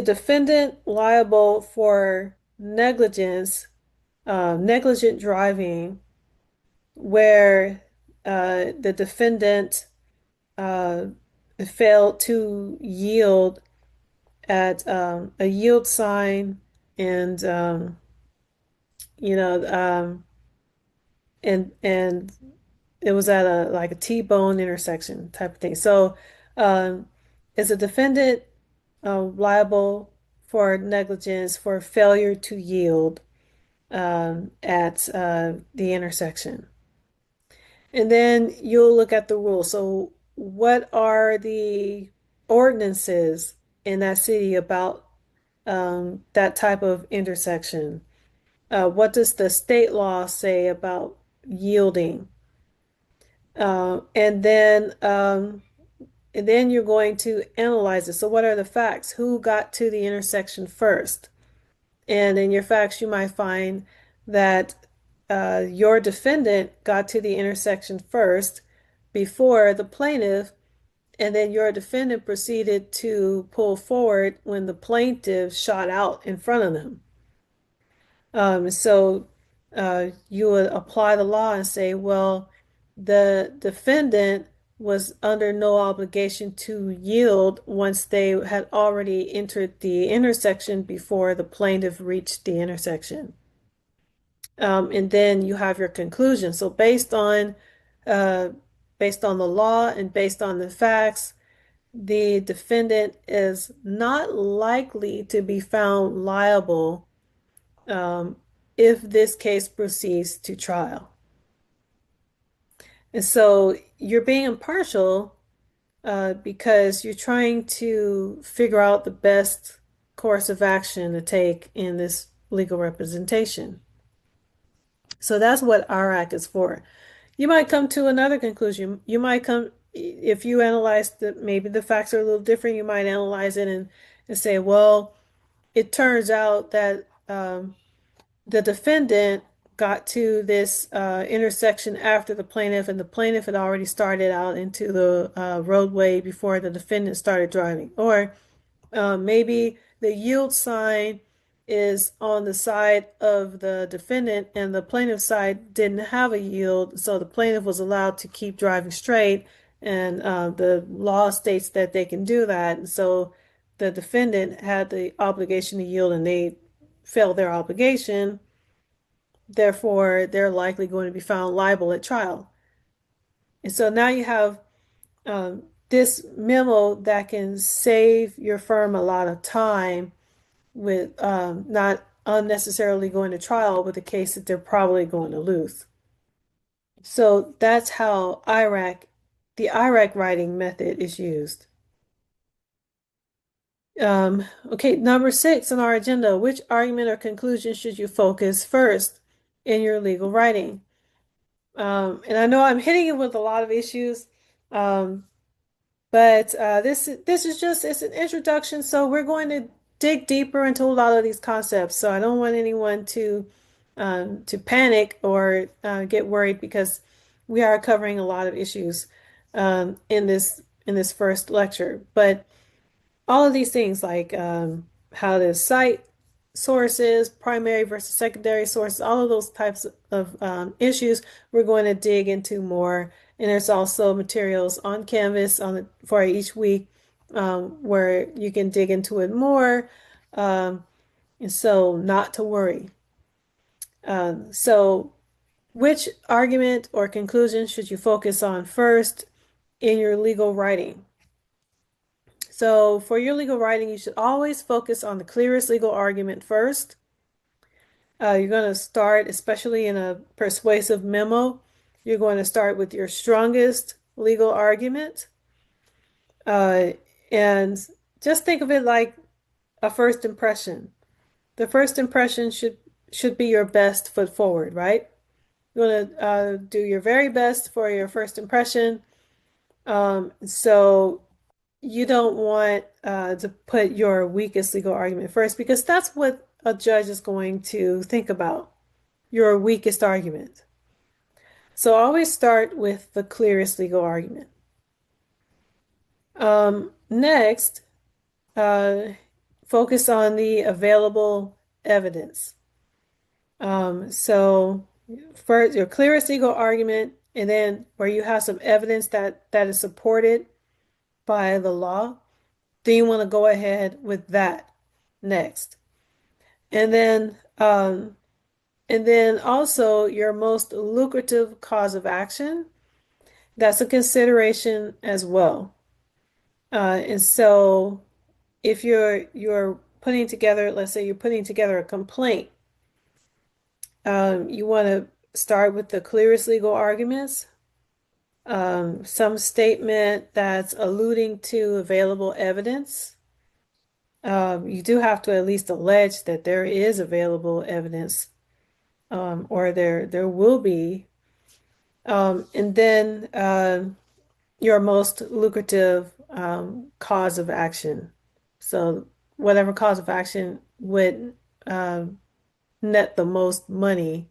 defendant liable for negligent driving, where the defendant uh, failed to yield at a yield sign, and you know, um, and it was at a like a T-bone intersection type of thing. So, um, is a defendant liable for negligence for failure to yield at the intersection? And then you'll look at the rules. So, what are the ordinances in that city about that type of intersection? What does the state law say about yielding? Uh, and then um, and then you're going to analyze it. So what are the facts? Who got to the intersection first? And in your facts, you might find that your defendant got to the intersection first before the plaintiff, and then your defendant proceeded to pull forward when the plaintiff shot out in front of them. So you would apply the law and say, well, the defendant was under no obligation to yield once they had already entered the intersection before the plaintiff reached the intersection. And then you have your conclusion. So uh, based on the law and based on the facts, the defendant is not likely to be found liable um, if this case proceeds to trial. And so you're being impartial because you're trying to figure out the best course of action to take in this legal representation. So that's what our act is for. You might come to another conclusion. You might come, if you analyze that maybe the facts are a little different, you might analyze it and say, well, it turns out that the defendant got to this intersection after the plaintiff, and the plaintiff had already started out into the roadway before the defendant started driving. Or maybe the yield sign is on the side of the defendant, and the plaintiff's side didn't have a yield, so the plaintiff was allowed to keep driving straight. And the law states that they can do that. And so the defendant had the obligation to yield, and they failed their obligation. Therefore, they're likely going to be found liable at trial. And so now you have this memo that can save your firm a lot of time with not unnecessarily going to trial with a case that they're probably going to lose. So that's how the IRAC writing method is used. Okay, number 6 on our agenda, which argument or conclusion should you focus first in your legal writing? And I know I'm hitting it with a lot of issues, um, but this is just it's an introduction, so we're going to dig deeper into a lot of these concepts. So I don't want anyone to panic or get worried because we are covering a lot of issues in this first lecture. But all of these things like how to cite sources, primary versus secondary sources, all of those types of issues we're going to dig into more. And there's also materials on Canvas for each week where you can dig into it more. Um, and so not to worry. So which argument or conclusion should you focus on first in your legal writing? So for your legal writing, you should always focus on the clearest legal argument first. You're going to start, especially in a persuasive memo, you're going to start with your strongest legal argument. Uh, and just think of it like a first impression. The first impression should be your best foot forward, right? You want to do your very best for your first impression. So you don't want to put your weakest legal argument first because that's what a judge is going to think about, your weakest argument. So always start with the clearest legal argument. Next, uh, focus on the available evidence. So first, your clearest legal argument, and then where you have some evidence that is supported by the law, then you want to go ahead with that next. And then And then also your most lucrative cause of action. That's a consideration as well. And so if you're putting together, let's say you're putting together a complaint, you want to start with the clearest legal arguments, some statement that's alluding to available evidence. You do have to at least allege that there is available evidence, or there will be. And then your most lucrative cause of action. So whatever cause of action would net the most money.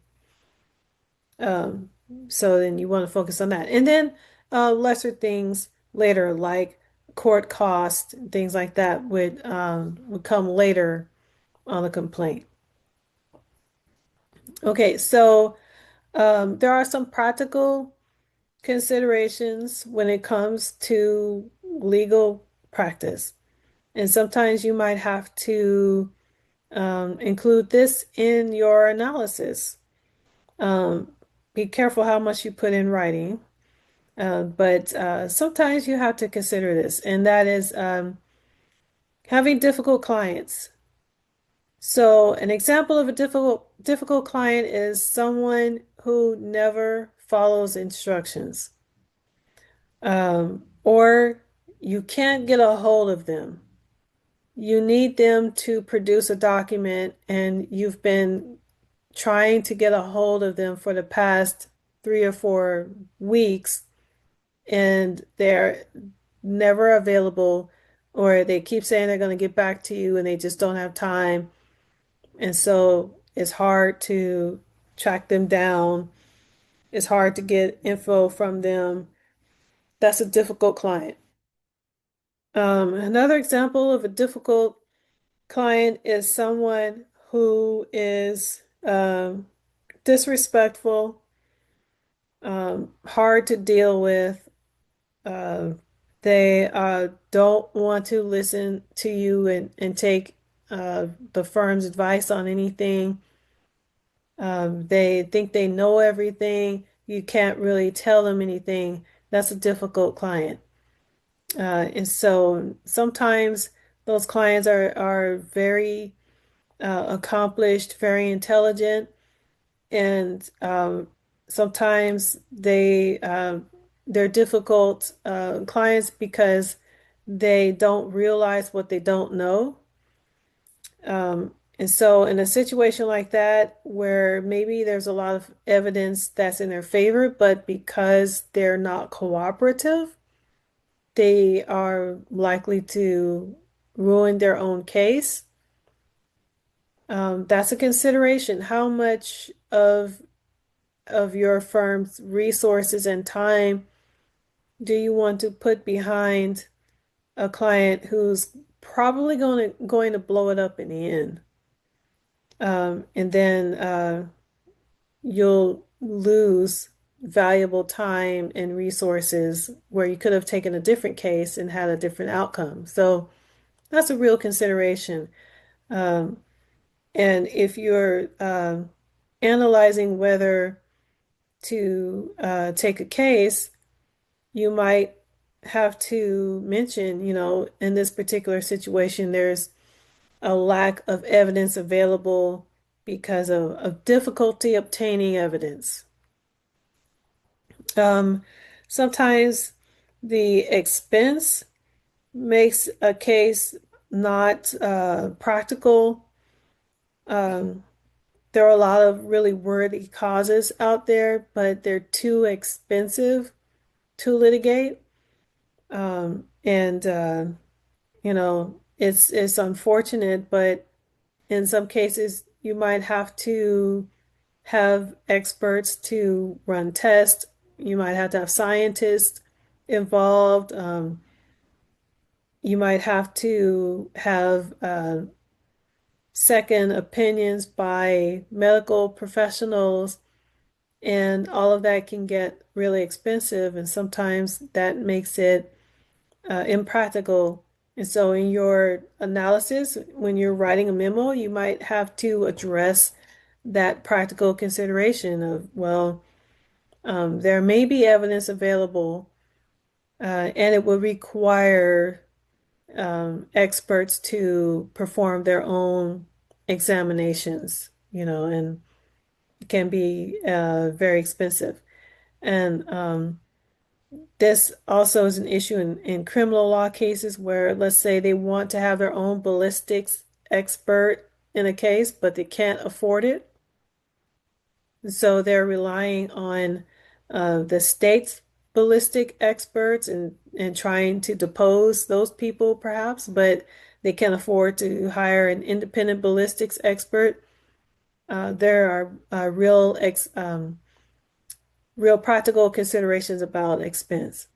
Um, so then you want to focus on that. And then lesser things later, like court costs, things like that would come later on the complaint. Okay, so there are some practical considerations when it comes to legal practice. And sometimes you might have to include this in your analysis. Um, be careful how much you put in writing, but sometimes you have to consider this, and that is having difficult clients. So, an example of a difficult client is someone who never follows instructions, or you can't get a hold of them. You need them to produce a document, and you've been trying to get a hold of them for the past 3 or 4 weeks, and they're never available, or they keep saying they're going to get back to you and they just don't have time. And so it's hard to track them down. It's hard to get info from them. That's a difficult client. Another example of a difficult client is someone who is disrespectful, hard to deal with. Uh, they don't want to listen to you and take the firm's advice on anything. They think they know everything. You can't really tell them anything. That's a difficult client. And so sometimes those clients are very accomplished, very intelligent, and sometimes they're difficult clients because they don't realize what they don't know. And so in a situation like that, where maybe there's a lot of evidence that's in their favor, but because they're not cooperative, they are likely to ruin their own case. That's a consideration. How much of your firm's resources and time do you want to put behind a client who's probably going to blow it up in the end? And then you'll lose valuable time and resources where you could have taken a different case and had a different outcome. So that's a real consideration. Um, and if you're analyzing whether to take a case, you might have to mention, in this particular situation, there's a lack of evidence available because of difficulty obtaining evidence. Um, Sometimes the expense makes a case not practical. Um, there are a lot of really worthy causes out there, but they're too expensive to litigate. And it's unfortunate, but in some cases you might have to have experts to run tests. You might have to have scientists involved. You might have to have second opinions by medical professionals, and all of that can get really expensive, and sometimes that makes it impractical. And so, in your analysis, when you're writing a memo, you might have to address that practical consideration of, well, there may be evidence available, and it will require experts to perform their own examinations, and it can be very expensive. And this also is an issue in criminal law cases where, let's say, they want to have their own ballistics expert in a case, but they can't afford it. So they're relying on the state's ballistic experts and trying to depose those people, perhaps, but they can't afford to hire an independent ballistics expert. There are real practical considerations about expense.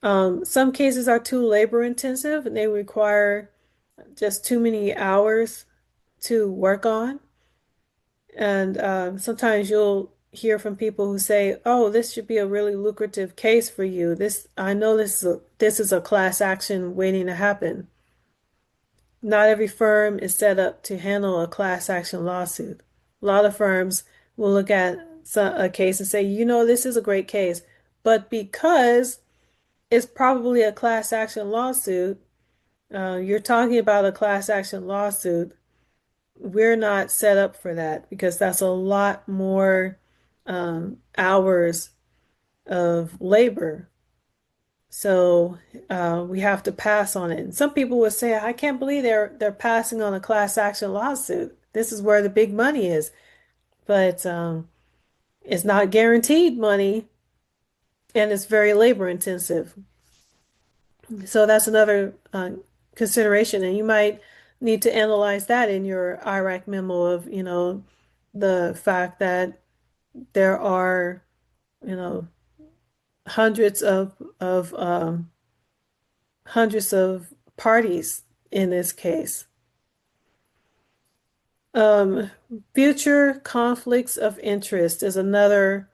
Some cases are too labor intensive and they require just too many hours to work on. And sometimes you'll hear from people who say, "Oh, this should be a really lucrative case for you. I know this is a class action waiting to happen." Not every firm is set up to handle a class action lawsuit. A lot of firms will look at a case and say, this is a great case, but because it's probably a class action lawsuit, you're talking about a class action lawsuit. We're not set up for that because that's a lot more hours of labor. So we have to pass on it. And some people would say, I can't believe they're passing on a class action lawsuit. This is where the big money is. But it's not guaranteed money and it's very labor intensive. So that's another consideration. And you might need to analyze that in your IRAC memo of, the fact that there are, you know, hundreds of parties in this case. Um, Future conflicts of interest is another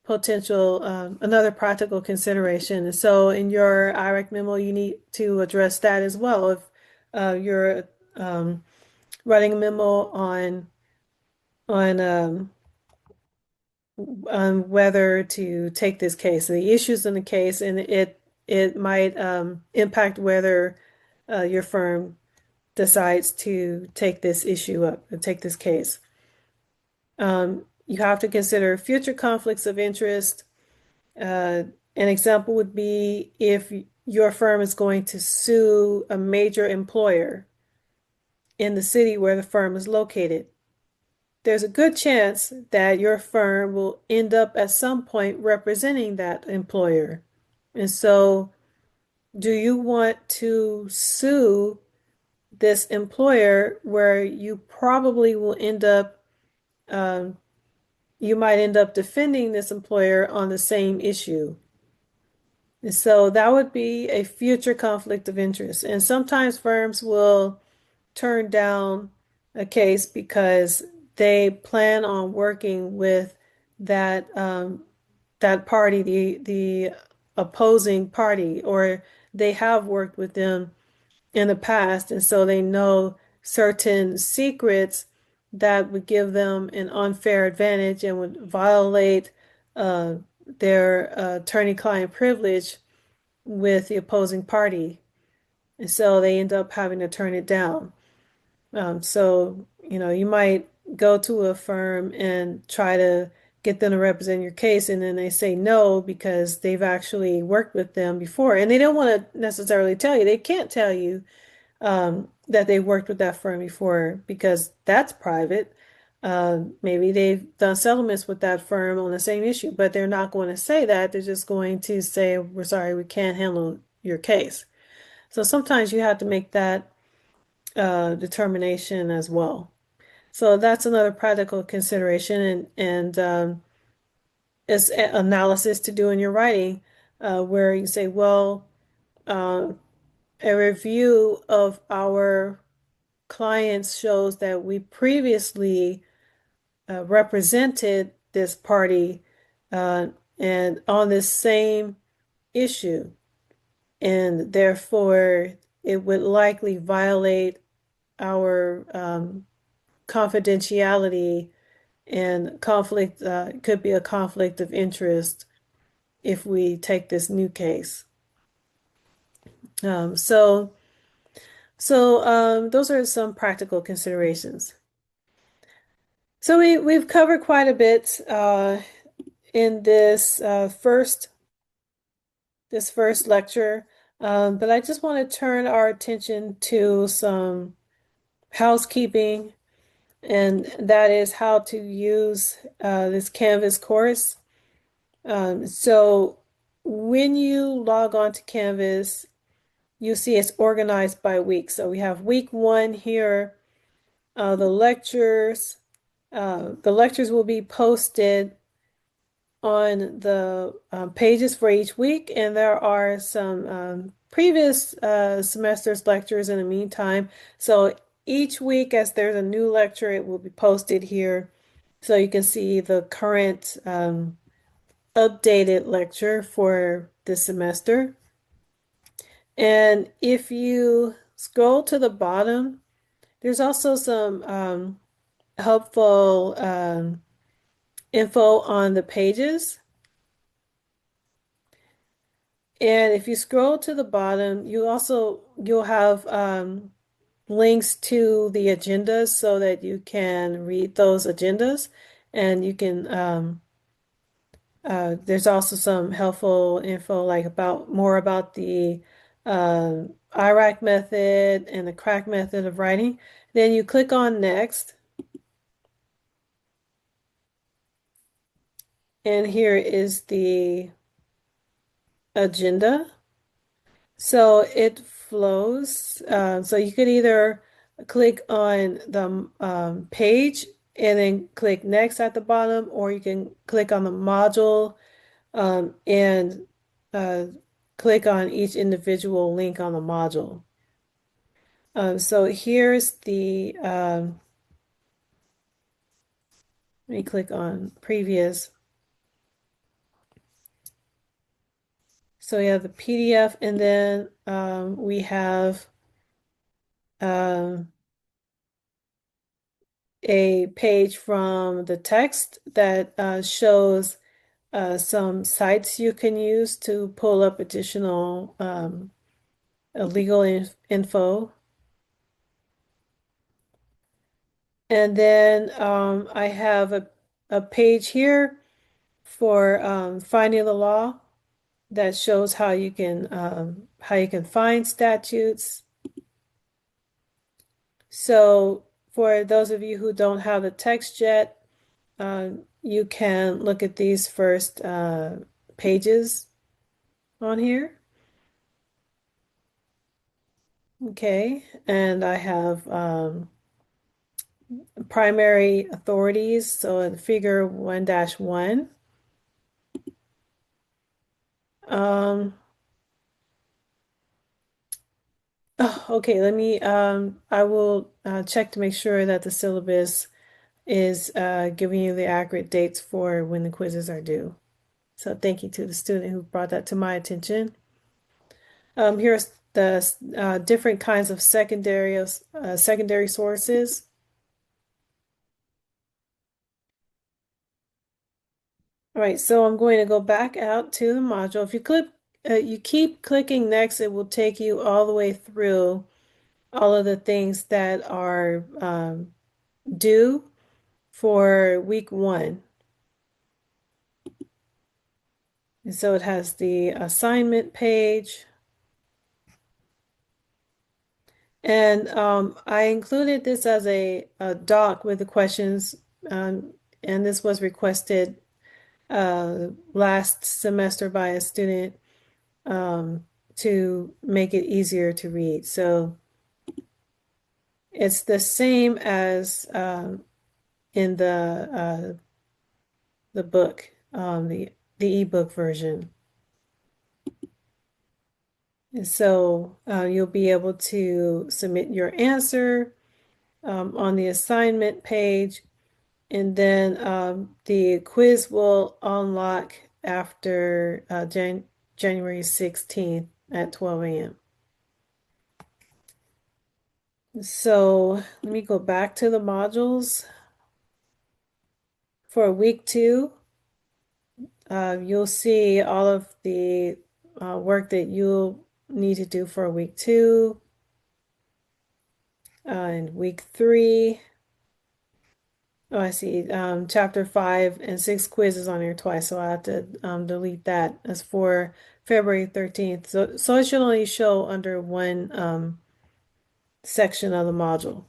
practical consideration. And so in your IRAC memo, you need to address that as well. If you're writing a memo on on whether to take this case, the issues in the case, and it might impact whether your firm decides to take this issue up and take this case. You have to consider future conflicts of interest. An example would be if your firm is going to sue a major employer in the city where the firm is located. There's a good chance that your firm will end up at some point representing that employer. And so, do you want to sue this employer where you probably will um, you might end up defending this employer on the same issue? And so that would be a future conflict of interest. And sometimes firms will turn down a case because they plan on working with that party, the opposing party, or they have worked with them in the past, and so they know certain secrets that would give them an unfair advantage and would violate uh, their attorney-client privilege with the opposing party. And so they end up having to turn it down. So, you might go to a firm and try to get them to represent your case, and then they say no because they've actually worked with them before. And they don't want to necessarily tell you, they can't tell you that they worked with that firm before because that's private. Maybe they've done settlements with that firm on the same issue, but they're not going to say that. They're just going to say, we're sorry, we can't handle your case. So sometimes you have to make that determination as well. So that's another practical consideration, and it's analysis to do in your writing, where you say, well, uh, a review of our clients shows that we previously represented this party uh, and on this same issue, and therefore it would likely violate our confidentiality and conflict could be a conflict of interest if we take this new case. Um, so, those are some practical considerations. So we've covered quite a bit in this first lecture, but I just want to turn our attention to some housekeeping, and that is how to use this Canvas course. So when you log on to Canvas, you see it's organized by week. So we have week 1 here. The lectures will be posted on the pages for each week, and there are some previous semester's lectures in the meantime. So each week, as there's a new lecture, it will be posted here, so you can see the current updated lecture for this semester. And if you scroll to the bottom, there's also some helpful info on the pages. And if you scroll to the bottom, you'll have links to the agendas so that you can read those agendas, and you can there's also some helpful info like more about the IRAC method and the crack method of writing. Then you click on next, and here is the agenda. So it flows. So you could either click on the page and then click next at the bottom, or you can click on the module and uh, click on each individual link on the module. So here's let me click on previous. So we have the PDF, and then we have um, a page from the text that shows some sites you can use to pull up additional legal info. And then I have a page here for finding the law that shows how you can find statutes. So for those of you who don't have the text yet, you can look at these first pages on here. Okay, and I have primary authorities, so in figure 1-1. Oh, okay, I will check to make sure that the syllabus is giving you the accurate dates for when the quizzes are due. So thank you to the student who brought that to my attention. Here's the different kinds of secondary sources. All right, so I'm going to go back out to the module. If you keep clicking next, it will take you all the way through all of the things that are due for week 1. And so it has the assignment page. And I included this as a doc with the questions, and this was requested last semester by a student to make it easier to read. So it's the same as in the book, the ebook version. And so you'll be able to submit your answer on the assignment page, and then the quiz will unlock after January 16th at 12 a.m. So let me go back to the modules. For week 2, you'll see all of the work that you'll need to do for week 2 and week 3. Oh, I see. Chapter 5 and 6 quizzes on here twice, so I have to delete that. As for February 13th, so it should only show under one section of the module.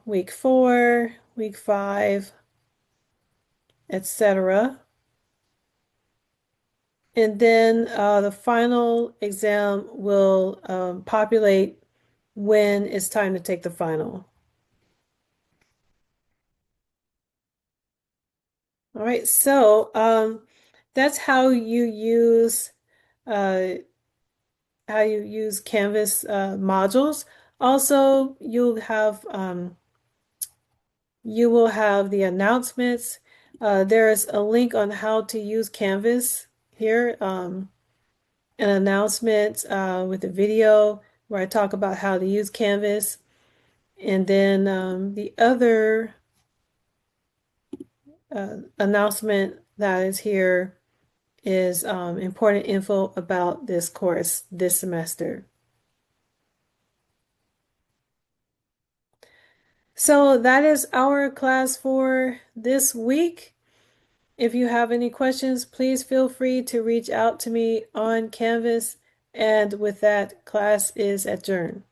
Week 4, week 5, etc. And then the final exam will populate when it's time to take the final. All right, so that's uh, how you use Canvas modules. Also, you will have the announcements. There's a link on how to use Canvas here, an announcement with a video where I talk about how to use Canvas. And then the other announcement that is here is important info about this course this semester. So that is our class for this week. If you have any questions, please feel free to reach out to me on Canvas. And with that, class is adjourned.